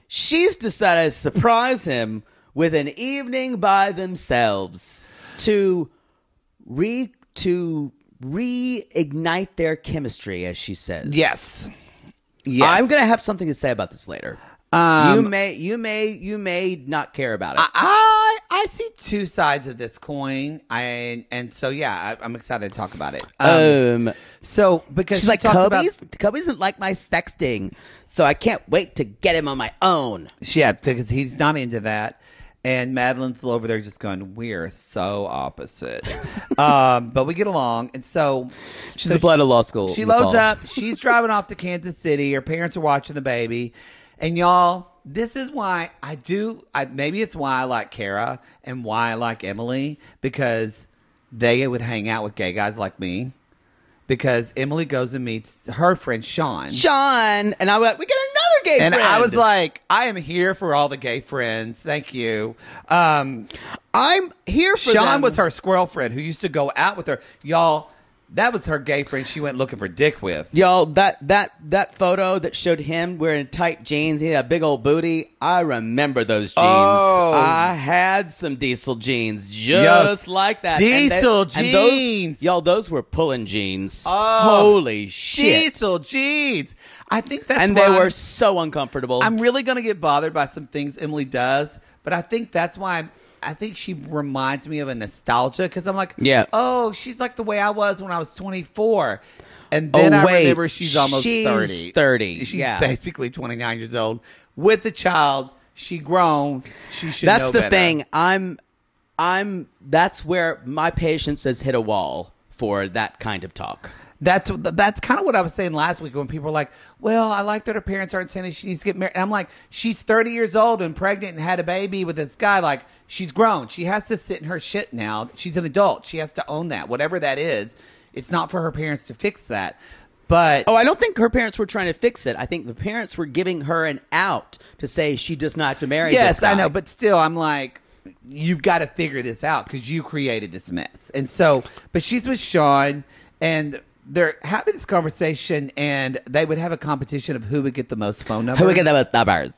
she's decided to surprise him with an evening by themselves to reignite their chemistry, as she says. Yes. I'm gonna have something to say about this later. You may not care about it. I see two sides of this coin, I'm excited to talk about it. So because she's like, Kobe doesn't like my sexting, so I can't wait to get him on my own. Yeah, because he's not into that. And Madeline's over there just going, we're so opposite. But we get along. And so she's applied to law school. She loads up. She's driving off to Kansas City. Her parents are watching the baby. And y'all, this is why maybe it's why I like Kara and why I like Emily, because they would hang out with gay guys like me. Because Emily goes and meets her friend Sean. And I went, we get another gay friend. And I was like, I am here for all the gay friends. Thank you. I'm here for Sean them. was her squirrel friend who used to go out with her. Y'all, that was her gay friend she went looking for dick with. Y'all, that photo that showed him wearing tight jeans, he had a big old booty. I remember those jeans. Oh. I had some diesel jeans just like that. Diesel jeans. Those were pulling jeans. Oh. Holy shit. Diesel jeans. I think that's and why they were so uncomfortable. I'm really going to get bothered by some things Emily does, but I think that's why I think she reminds me of a nostalgia, because I'm like, oh, she's like the way I was when I was 24. And then I remember she's almost 30. She's basically 29 years old with a child. She grown. She should know better. That's the thing. That's where my patience has hit a wall for that kind of talk. That's kind of what I was saying last week when people were like, well, I like that her parents aren't saying that she needs to get married. And I'm like, she's 30 years old and pregnant and had a baby with this guy. Like, she's grown. She has to sit in her shit now. She's an adult. She has to own that. Whatever that is, it's not for her parents to fix that. But I don't think her parents were trying to fix it. I think the parents were giving her an out to say she does not have to marry this guy. Yes, I know. But still, I'm like, you've got to figure this out because you created this mess. And so, but she's with Sean and they're having this conversation, and they would have a competition of who would get the most phone numbers. Who would get the most numbers?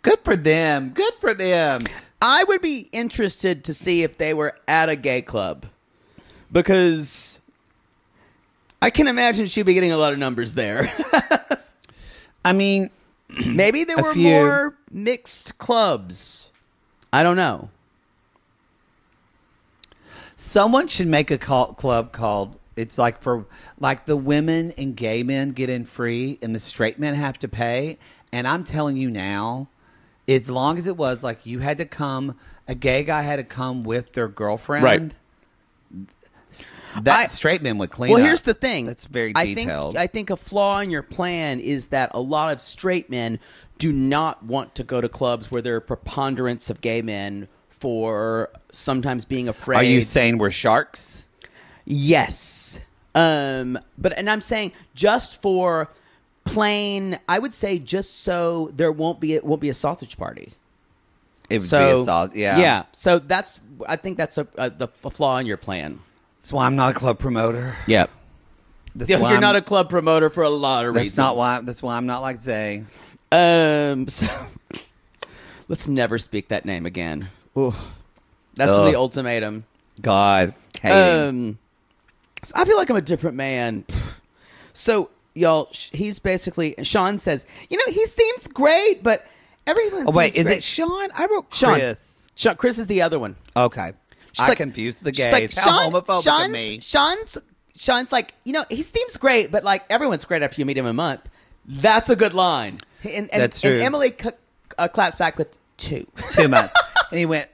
Good for them. Good for them. I would be interested to see if they were at a gay club, because I can imagine she'd be getting a lot of numbers there. I mean, maybe there were more mixed clubs. I don't know. Someone should make a club called, it's like for like the women and gay men get in free and the straight men have to pay. And I'm telling you now, as long as it was like you had to come, a gay guy had to come with their girlfriend. Right. Straight men would clean up. Well, here's the thing. That's very detailed. I think a flaw in your plan is that a lot of straight men do not want to go to clubs where there are preponderance of gay men for sometimes being afraid. Are you saying we're sharks? Yes. And I'm saying just for plain, I would say just so there won't be a sausage party. It would be a sausage, yeah. Yeah. So I think that's a flaw in your plan. That's why I'm not a club promoter. Yep. You're not a club promoter for a lot of reasons. That's why I'm not like Zay. So let's never speak that name again. Ooh. That's from the ultimatum. God. I feel like I'm a different man. So, y'all, he's basically, Sean says, he seems great, but everyone seems wait, is great. it Sean? I wrote Chris. Sean. Chris is the other one. Okay. I confused the gays. Like, How homophobic of me. Sean's like, he seems great, but like everyone's great after you meet him a month. That's a good line. And That's true. And Emily claps back with 2. 2 months. And he went,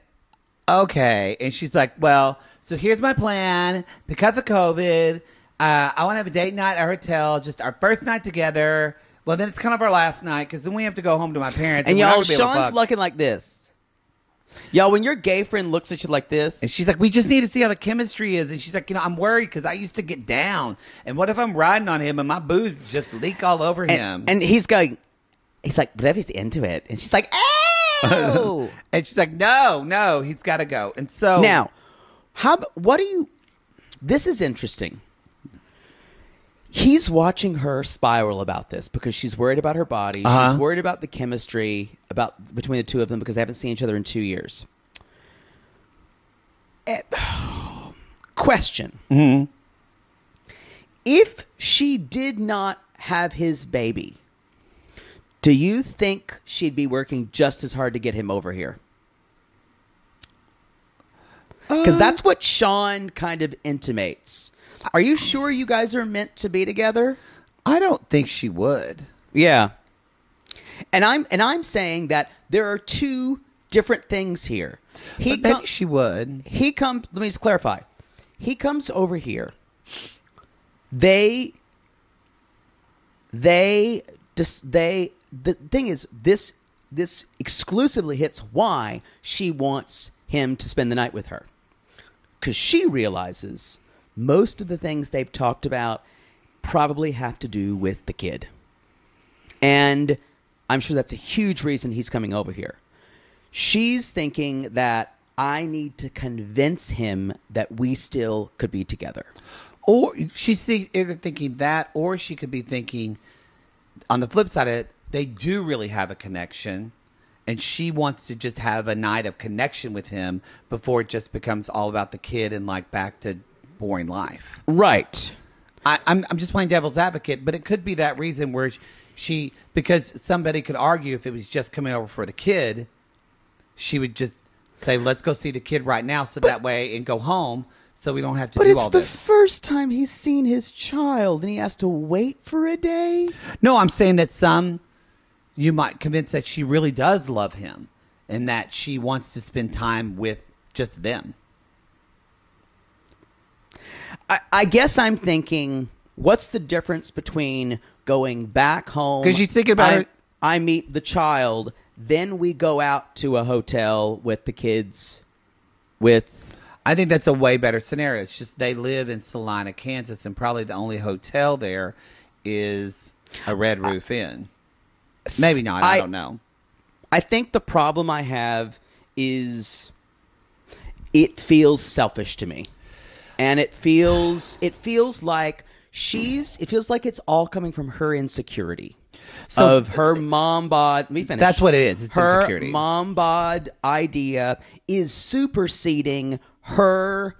okay. And she's like, well, so here's my plan. Because of COVID, I want to have a date night at our hotel, just our first night together. Well, then it's kind of our last night because then we have to go home to my parents. And y'all, Sean's looking like this. Y'all, when your gay friend looks at you like this. And she's like, we just need to see how the chemistry is. And she's like, I'm worried because I used to get down. And what if I'm riding on him and my boobs just leak all over him? And he's like, but if he's into it. And she's like, oh. And she's like, no, he's got to go. And so. Now, this is interesting. He's watching her spiral about this because she's worried about her body. Uh-huh. She's worried about the chemistry between the two of them because they haven't seen each other in 2 years. Question. If she did not have his baby, do you think she'd be working just as hard to get him over here? Because that's what Sean kind of intimates. Are you sure you guys are meant to be together? I don't think she would. Yeah. And I'm saying that there are two different things here. Maybe she would. Let me just clarify. He comes over here. The thing is, this exclusively hits why she wants him to spend the night with her. Because she realizes most of the things they've talked about probably have to do with the kid. And I'm sure that's a huge reason he's coming over here. She's thinking that I need to convince him that we still could be together. Or she's either thinking that, or she could be thinking, on the flip side of it, they do really have a connection, and she wants to just have a night of connection with him before it just becomes all about the kid and like back to boring life. Right. I'm just playing devil's advocate, but it could be that reason where because somebody could argue if it was just coming over for the kid, she would just say, let's go see the kid right now that way and go home so we don't have to do all this. But it's the first time he's seen his child and he has to wait for a day? No, I'm saying that you might convince that she really does love him and that she wants to spend time with just them. I guess I'm thinking, what's the difference between going back home? Because she's thinking about I meet the child, then we go out to a hotel with the kids. I think that's a way better scenario. It's just they live in Salina, Kansas, and probably the only hotel there is a Red Roof Inn. Maybe not. I don't know. I think the problem I have is it feels selfish to me. And it feels like it's all coming from her insecurity. So of her mom bod. Let me finish. That's what it is. It's her insecurity. Mom bod idea is superseding the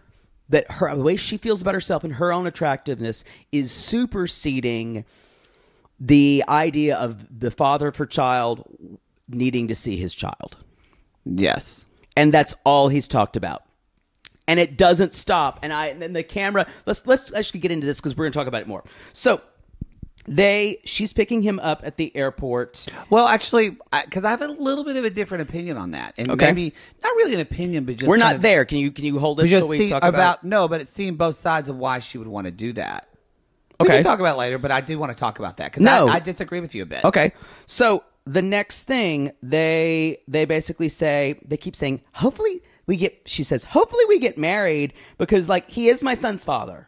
way she feels about herself and her own attractiveness is superseding the idea of the father of her child needing to see his child. Yes. And that's all he's talked about. And it doesn't stop. And then the camera. Let's actually get into this because we're going to talk about it more. So she's picking him up at the airport. Well, actually, because I have a little bit of a different opinion on that, and maybe not really an opinion, but just we're not there. Can you hold it until we talk about it? No, but it's seeing both sides of why she would want to do that. Okay, we can talk about it later, but I do want to talk about that because I disagree with you a bit. Okay, so the next thing they basically say, they keep saying, hopefully we get married because like he is my son's father.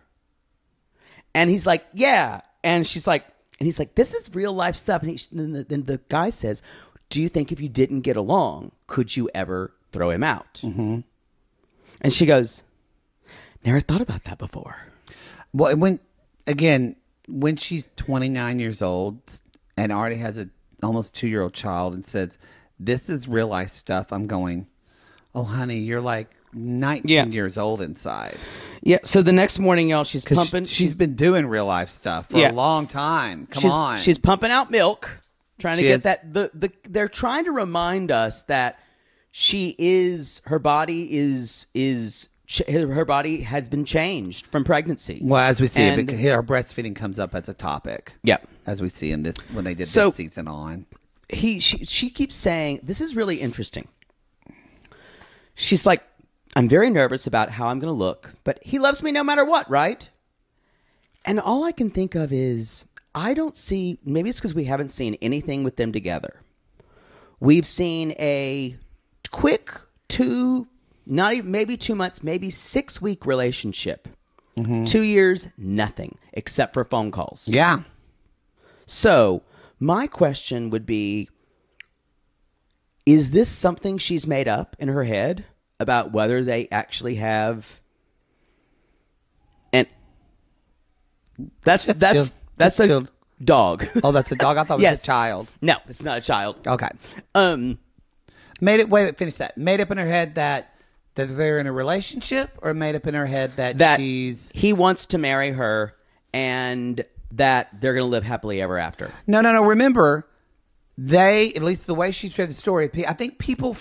And he's like, yeah. And he's like, this is real life stuff. And then the guy says, do you think if you didn't get along, could you ever throw him out? Mm-hmm. And she goes, never thought about that before. Well, when she's 29 years old and already has an almost 2-year-old child and says, this is real life stuff, I'm going, oh, honey, you're like 19 years old inside. Yeah, so the next morning, y'all, she's pumping. She's been doing real life stuff for a long time. Come on. She's pumping out milk, trying to get that. They're trying to remind us that her body has been changed from pregnancy. Well, as we see, her breastfeeding comes up as a topic. Yeah. As we see in this, when they did this season on. She keeps saying, this is really interesting. She's like, I'm very nervous about how I'm going to look, but he loves me no matter what, right? And all I can think of is, I don't see, maybe it's because we haven't seen anything with them together. We've seen a quick maybe 2 months, maybe 6-week relationship. Mm-hmm. 2 years, nothing, except for phone calls. Yeah. So, my question would be, is this something she's made up in her head about whether they actually have? And that's a dog. Oh, that's a dog. I thought it was a child. No, it's not a child. Okay. Finish that. Made up in her head that that they're in a relationship, or made up in her head that he wants to marry her and that they're going to live happily ever after? No. Remember, at least the way she shared the story, I think people,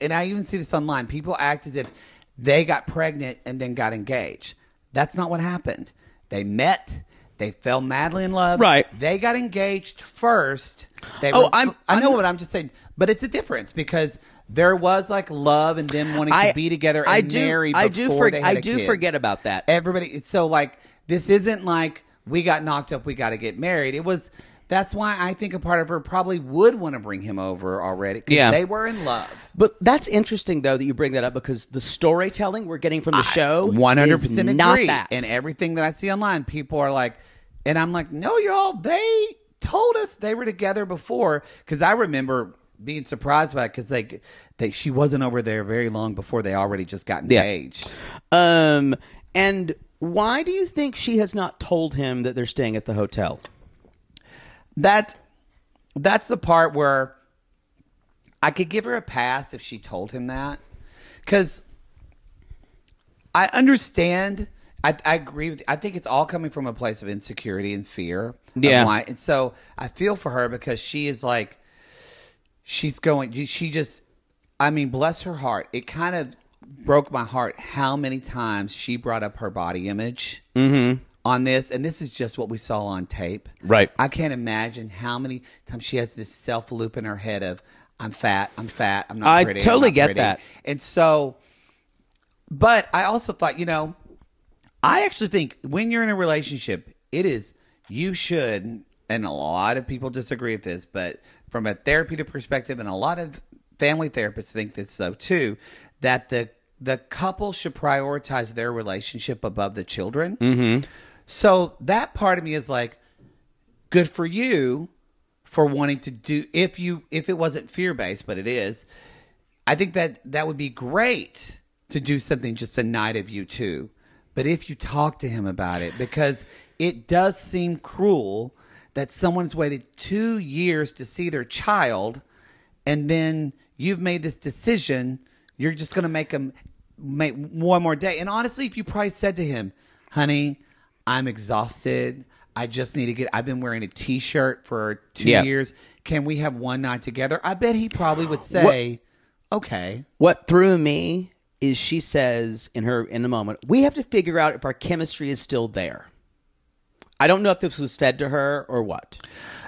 and I even see this online, people act as if they got pregnant and then got engaged. That's not what happened. They met. They fell madly in love. Right. They got engaged first. I know what I'm just saying, but it's a difference because there was like love and them wanting to be together and marry before they had a kid. I do forget about that. Everybody. So like, this isn't like we got knocked up, we got to get married. That's why I think a part of her probably would want to bring him over already. Yeah. They were in love. But that's interesting, though, that you bring that up because the storytelling we're getting from the show 100% is agree. not that. And everything that I see online, people are like, and I'm like, no, y'all, they told us they were together before. Because I remember being surprised by it because she wasn't over there very long before they already just got engaged. Yeah. And why do you think she has not told him that they're staying at the hotel? That's the part where I could give her a pass if she told him that. Because I understand. I agree with you. I think it's all coming from a place of insecurity and fear. Yeah. And so I feel for her because she is like, I mean, bless her heart. It kind of broke my heart how many times she brought up her body image. Mm-hmm. On this, and this is just what we saw on tape. Right. I can't imagine how many times she has this self loop in her head of I'm fat, I'm not pretty. I totally get pretty. that. And so, but I also thought, I actually think when you're in a relationship, you should, and a lot of people disagree with this, but from a therapeutic perspective, and a lot of family therapists think this so too, that the couple should prioritize their relationship above the children. Mm-hmm. So that part of me is like, good for you for wanting to do, if it wasn't fear-based, but it is, I think that would be great to do something just a night of you two. But if you talk to him about it, because it does seem cruel that someone's waited 2 years to see their child, and then you've made this decision, you're just going to make one more day. And honestly, if you probably said to him, honey, I'm exhausted. I just need to I've been wearing a t-shirt for 2 years. Can we have one night together? I bet he probably would say, okay. What threw me is she says in the moment, we have to figure out if our chemistry is still there. I don't know if this was fed to her or what.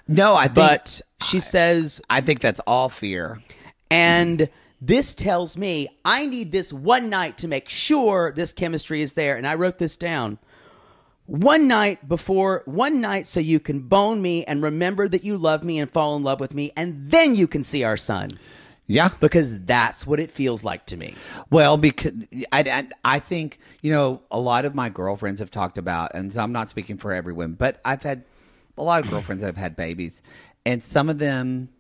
No, but she says, I think that's all fear. And this tells me I need this one night to make sure this chemistry is there. And I wrote this down. One night so you can bone me and remember that you love me and fall in love with me. And then you can see our son. Yeah. Because that's what it feels like to me. Well, because I think, a lot of my girlfriends have talked about, and I'm not speaking for everyone, but I've had a lot of girlfriends that have had babies. And some of them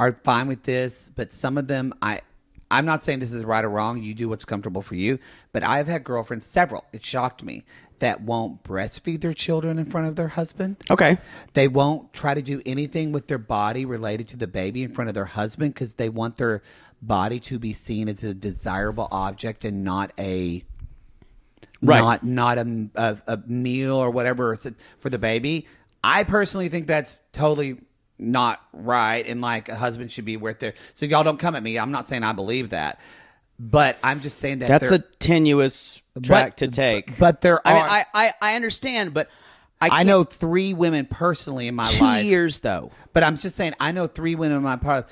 are fine with this, but some of them, I'm not saying this is right or wrong. You do what's comfortable for you. But I've had girlfriends, several, it shocked me, that won't breastfeed their children in front of their husband. Okay. They won't try to do anything with their body related to the baby in front of their husband because they want their body to be seen as a desirable object and not a not a meal or whatever for the baby. I personally think that's totally not right, and like a husband should be worth there. So y'all don't come at me. I'm not saying I believe that, but I'm just saying that's a tenuous track to take. But there are. I understand, but I know 3 women personally in my life. 2 years though. But I'm just saying I know 3 women in my life.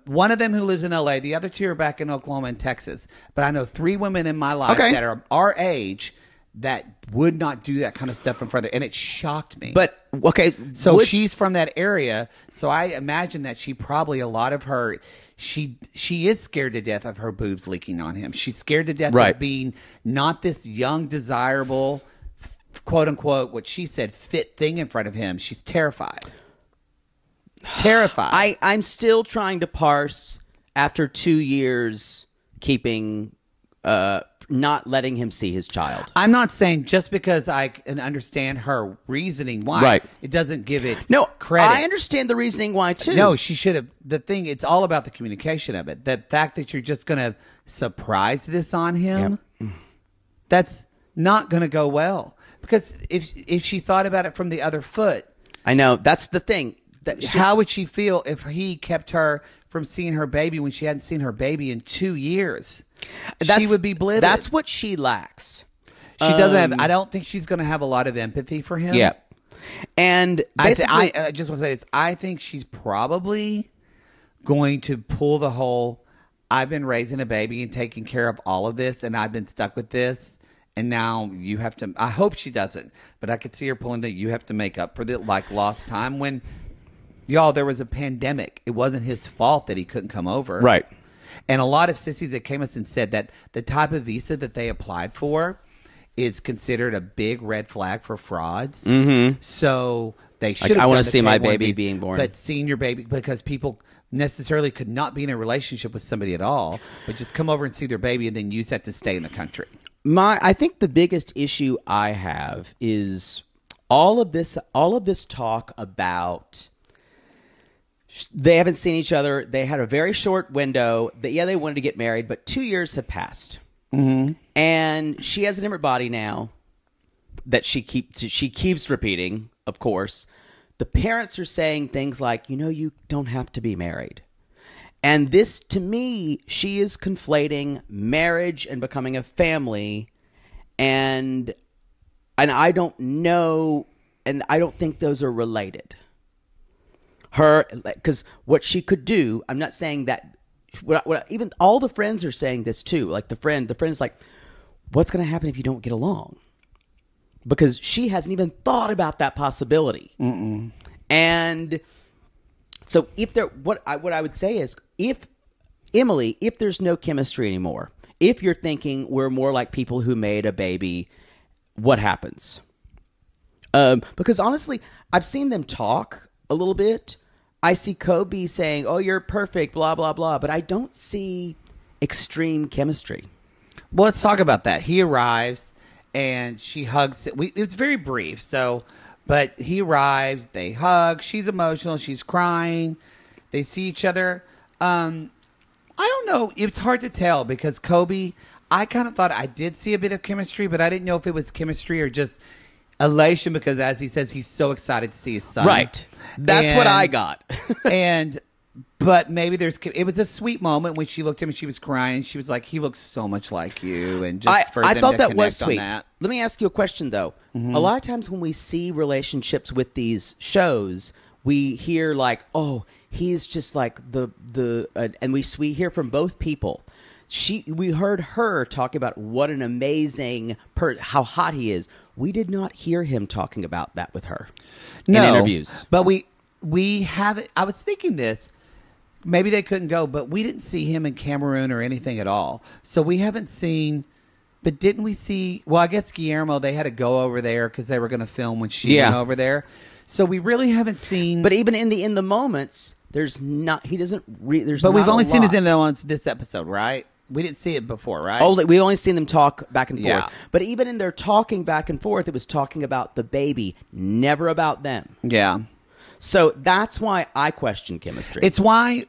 One of them who lives in L.A. The other 2 are back in Oklahoma and Texas. But I know 3 women in my life that are our age that would not do that kind of stuff in front of her. And it shocked me. But, okay. So she's from that area. So I imagine that she probably, a lot of her, she is scared to death of her boobs leaking on him. She's scared to death of being not this young, desirable, quote unquote, what she said, fit thing in front of him. She's terrified. Terrified. I'm still trying to parse after 2 years keeping, not letting him see his child. I'm not saying just because I can understand her reasoning why, Right. it doesn't give it No, credit. I understand the reasoning why too. No, she should have. The thing, it's all about the communication of it. The fact that you're just going to surprise this on him, that's not going to go well. Because if she thought about it from the other foot, I know that's the thing. How would she feel if he kept her from seeing her baby when she hadn't seen her baby in 2 years? She would be livid. That's what she lacks. She doesn't have. I don't think she's going to have a lot of empathy for him. Yeah, and basically, I just want to say this. I think she's probably going to pull the whole, I've been raising a baby and taking care of all of this, and I've been stuck with this, and now you have to. I hope she doesn't, but I could see her pulling that you have to make up for the lost time when, y'all, there was a pandemic. It wasn't his fault that he couldn't come over. right. And a lot of sissies that came us and said that the type of visa that they applied for is considered a big red flag for frauds. Mm-hmm. So they should. I want to see my baby being born, but seeing your baby, because people necessarily could not be in a relationship with somebody at all, but just come over and see their baby and then use that to stay in the country. I think the biggest issue I have is all of this talk about. They haven't seen each other. They had a very short window. They wanted to get married, but 2 years have passed. Mm-hmm. And she has a different body now that she keeps repeating, of course. The parents are saying things like, you don't have to be married. And this, to me, she is conflating marriage and becoming a family. And I don't know, and I don't think those are related. Because what she could do, I'm not saying that. Even all the friends are saying this too. Like the friend's like, "What's going to happen if you don't get along?" Because she hasn't even thought about that possibility. Mm-mm. And so, what I would say is, if there's no chemistry anymore, if you're thinking we're more like people who made a baby, what happens? Because honestly, I've seen them talk a little bit. I see Kobe saying, "Oh, you're perfect," blah, blah, blah. But I don't see extreme chemistry. Well, let's talk about that. He arrives and she hugs it. It's very brief. But he arrives, they hug. She's emotional. She's crying. They see each other. I don't know. It's hard to tell because Kobe, I kind of thought I did see a bit of chemistry, but I didn't know if it was chemistry or just elation because, as he says, he's so excited to see his son. Right. That's what I got. But maybe it was a sweet moment when she looked at him and she was crying. She was like, he looks so much like you. And just for I them thought to that was connect sweet. on that. Let me ask you a question, though. Mm-hmm. A lot of times when we see relationships with these shows, we hear like, oh, he's just like and we hear from both people. We heard her talk about what an amazing how hot he is. We did not hear him talking about that with her in interviews. But we haven't. I was thinking this. Maybe they couldn't go, but we didn't see him in Cameroon or anything at all. So we haven't seen. But didn't we see? Well, I guess Guillermo. They had to go over there because they were going to film when she went over there. So we really haven't seen. But even in the moments, there's not. He doesn't. There's. But we've only seen his in the moments this episode, right? We didn't see it before, right? Oh, we've only seen them talk back and forth. Yeah. But even in their talking back and forth, it was talking about the baby, never about them. Yeah. So that's why I question chemistry. It's why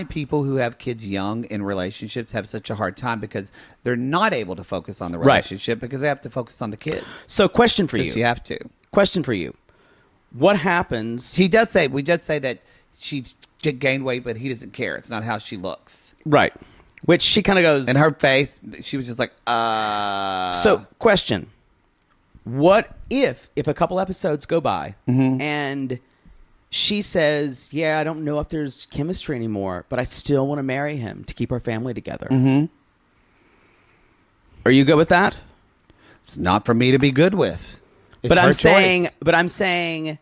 people who have kids young in relationships have such a hard time because they're not able to focus on the relationship because they have to focus on the kid. So question for you. You have to. Question for you. What happens? We does say that she gained weight, but he doesn't care. It's not how she looks. Right. Which she kind of goes... In her face, she was just like, So, question. What if a couple episodes go by and she says, yeah, I don't know if there's chemistry anymore, but I still want to marry him to keep our family together. Mm-hmm. Are you good with that? It's not for me to be good with. It's but her I'm saying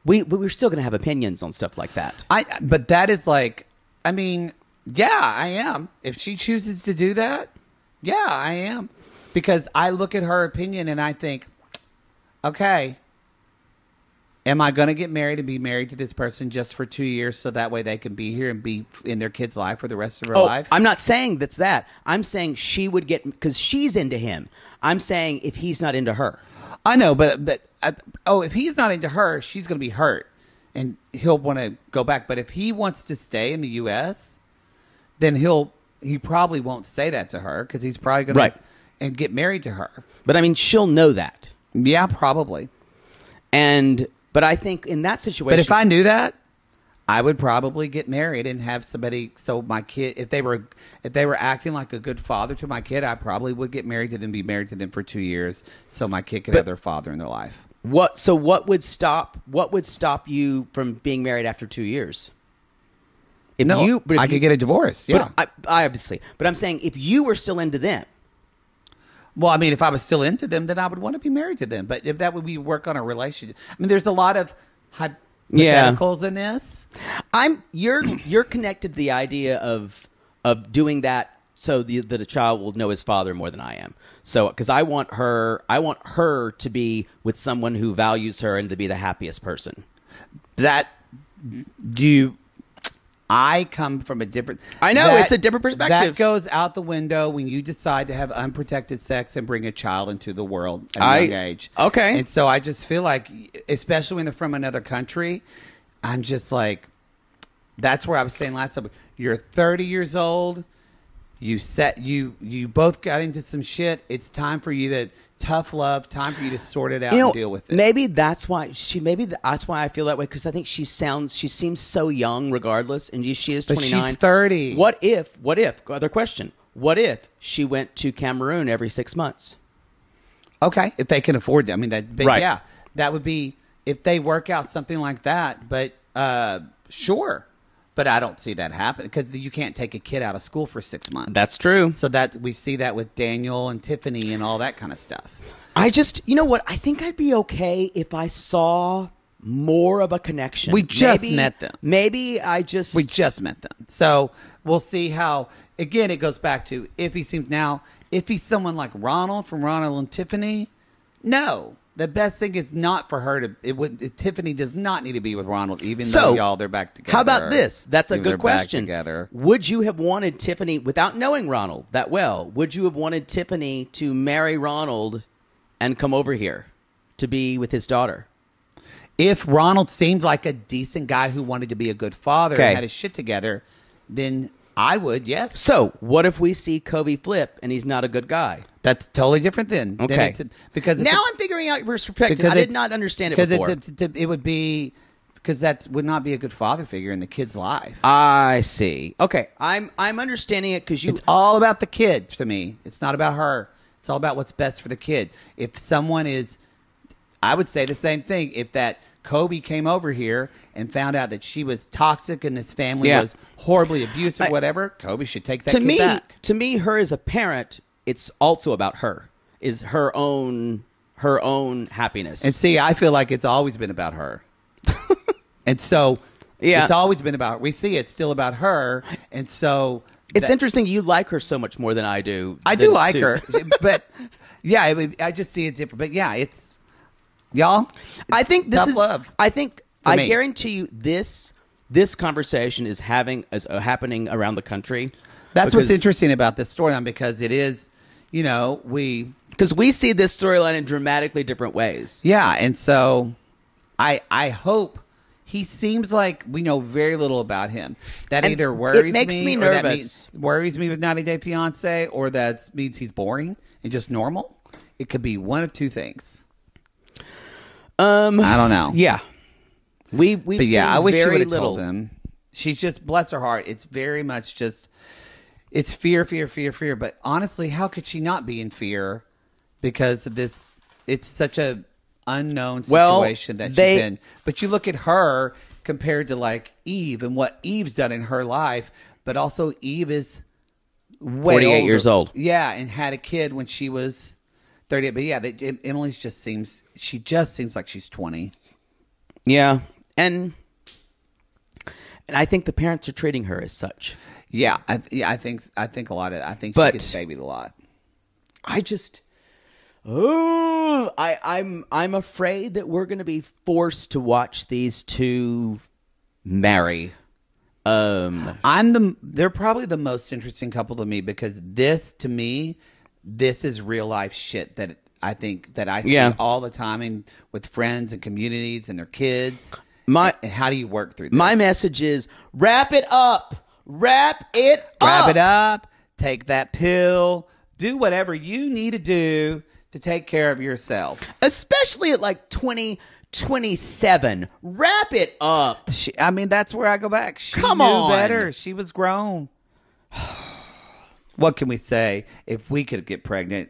we're still going to have opinions on stuff like that. But that is like, I mean... Yeah, I am. If she chooses to do that, yeah, I am. Because I look at her opinion and I think, okay, am I going to get married and be married to this person just for 2 years so that way they can be here and be in their kid's life for the rest of her life? I'm not saying that's that. I'm saying she would get, because she's into him. I'm saying if he's not into her. I know, but if he's not into her, she's going to be hurt and he'll want to go back. But if he wants to stay in the U.S., then he probably won't say that to her because he's probably going to and get married to her. But I mean, she'll know that. Yeah, probably. But I think in that situation, but if I knew that, I would probably get married and have somebody. So my kid, if they were acting like a good father to my kid, I probably would get married to them, be married to them for 2 years, so my kid could have their father in their life. What would stop you from being married after 2 years? I could get a divorce. Yeah, but I obviously. But I'm saying if you were still into them. Well, I mean, if I was still into them, then I would want to be married to them. But if that would be work on a relationship, I mean, there's a lot of hypotheticals in this. You're connected to the idea of doing that so that a child will know his father more than I am. So because I want her to be with someone who values her and to be the happiest person. I come from a different... I know, it's a different perspective. That goes out the window when you decide to have unprotected sex and bring a child into the world at a young age. Okay. And so I just feel like, especially when they're from another country, I'm just like... That's where I was saying last time. You're 30 years old. You both got into some shit. It's time for you to... Tough love, time for you to sort it out and deal with it. Maybe that's why I feel that way, because I think she seems so young regardless, and she is 29. But she's 30. What if, other question, what if she went to Cameroon every 6 months? Okay, if they can afford it. I mean, right. That would be, if they work out something like that, but sure. But I don't see that happen because you can't take a kid out of school for 6 months. That's true. So that we see that with Daniel and Tiffany and all that kind of stuff. You know what? I think I'd be okay if I saw more of a connection. We just met them. We just met them. So we'll see how, again, it goes back to if he's someone like Ronald from Ronald and Tiffany, no. The best thing is not for her to... Tiffany does not need to be with Ronald, even though they're back together. How about this? That's a good question. Together. Would you have wanted Tiffany, without knowing Ronald that well, would you have wanted Tiffany to marry Ronald and come over here to be with his daughter? If Ronald seemed like a decent guy who wanted to be a good father and had his shit together, then I would, yes. So, what if we see Kobe flip and he's not a good guy? That's totally different then. Okay. Because now I'm figuring out your perspective. I did not understand it before. It would be... Because that would not be a good father figure in the kid's life. I see. Okay. I'm understanding it because It's all about the kid to me. It's not about her. It's all about what's best for the kid. If someone is... I would say the same thing. If that Kobe came over here and found out that she was toxic and this family was horribly abusive, whatever, Kobe should take that kid back. To me, her as a parent, it's also about her. Is her own happiness. And see, I feel like it's always been about her. And so it's always been about... We see it's still about her. And so... It's interesting you like her so much more than I do. I do like her. But, yeah, I just see it different. But, yeah, it's... Y'all, I think this is love. I guarantee you this conversation is happening around the country. That's what's interesting about this storyline, because it is, because we see this storyline in dramatically different ways. Yeah, and so I hope. He seems like we know very little about him. That either worries me. It makes me nervous. Worries me with 90 Day Fiancé, or that means he's boring and just normal. It could be one of two things. I don't know. Yeah, I wish she would have told him. She's just, bless her heart. It's very much just, it's fear. But honestly, how could she not be in fear? Because of this, it's such a unknown situation that she's in. But you look at her compared to like Eve and what Eve's done in her life. But also Eve is way 48 older. years old. Yeah, and had a kid when she was 30. But yeah, Emily's just seems like she's 20. Yeah, and I think the parents are treating her as such. Yeah, I think a lot of. I think she gets babied a lot. Oh, I'm afraid that we're going to be forced to watch these two marry. They're probably the most interesting couple to me because this is real life shit that I think that I see all the time with friends and communities and their kids. And how do you work through this? My message is wrap it up. Wrap it up. Take that pill. Do whatever you need to do to take care of yourself. Especially at like 27. Wrap it up. That's where I go back. She Come knew on. better. She was grown. What can we say? If we could get pregnant,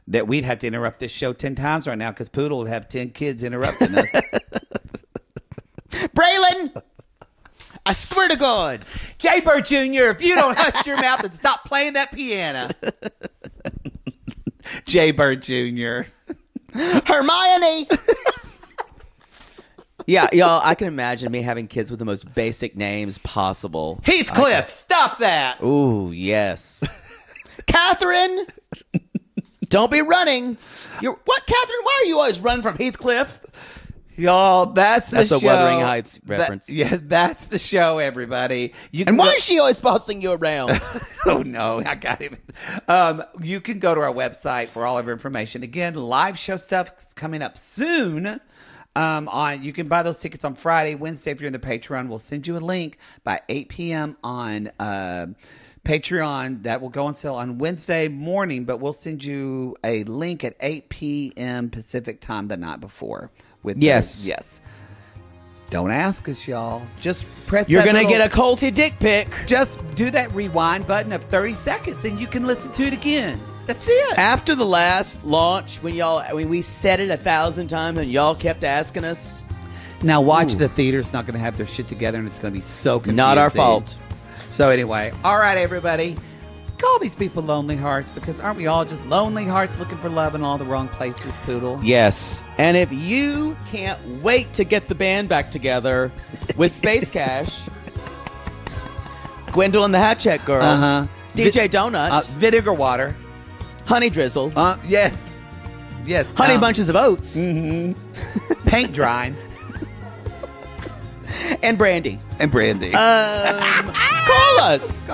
that we'd have to interrupt this show 10 times right now because Poodle would have 10 kids interrupting us. Braylon! I swear to God. Jay Bird Jr., if you don't hush your mouth and stop playing that piano. Jay Bird Jr. Hermione! Yeah, y'all, I can imagine me having kids with the most basic names possible. Heathcliff, stop that. Ooh, yes. Catherine! Don't be running. What, Catherine? Why are you always running from Heathcliff? Y'all, that's the show. That's a Wuthering Heights reference. That's the show, everybody. And why is she always bossing you around? Oh, no, I got him. You can go to our website for all of our information. Again, live show stuff is coming up soon. You can buy those tickets on Friday. Wednesday, if you're in the Patreon, we'll send you a link by 8 p.m. on Patreon. That will go on sale on Wednesday morning, but we'll send you a link at 8 p.m. Pacific time the night before. Yes. Don't ask us, y'all. Just press. You're gonna get a culty dick pic. Just do that rewind button of 30 seconds, and you can listen to it again. That's it. After the last launch, when we said it 1,000 times, and y'all kept asking us. Now watch the theater's not going to have their shit together, and it's going to be so confusing. Not our fault. So anyway, all right, everybody. Call these people lonely hearts, because aren't we all just lonely hearts looking for love in all the wrong places, Poodle? Yes. And if you can't wait to get the band back together with Space Cash, Gwendolyn the Hat Check Girl, DJ Donut, Vinegar Water, Honey Drizzle, yes, Honey Bunches of Oats, Paint Drying, and Brandy. Call us.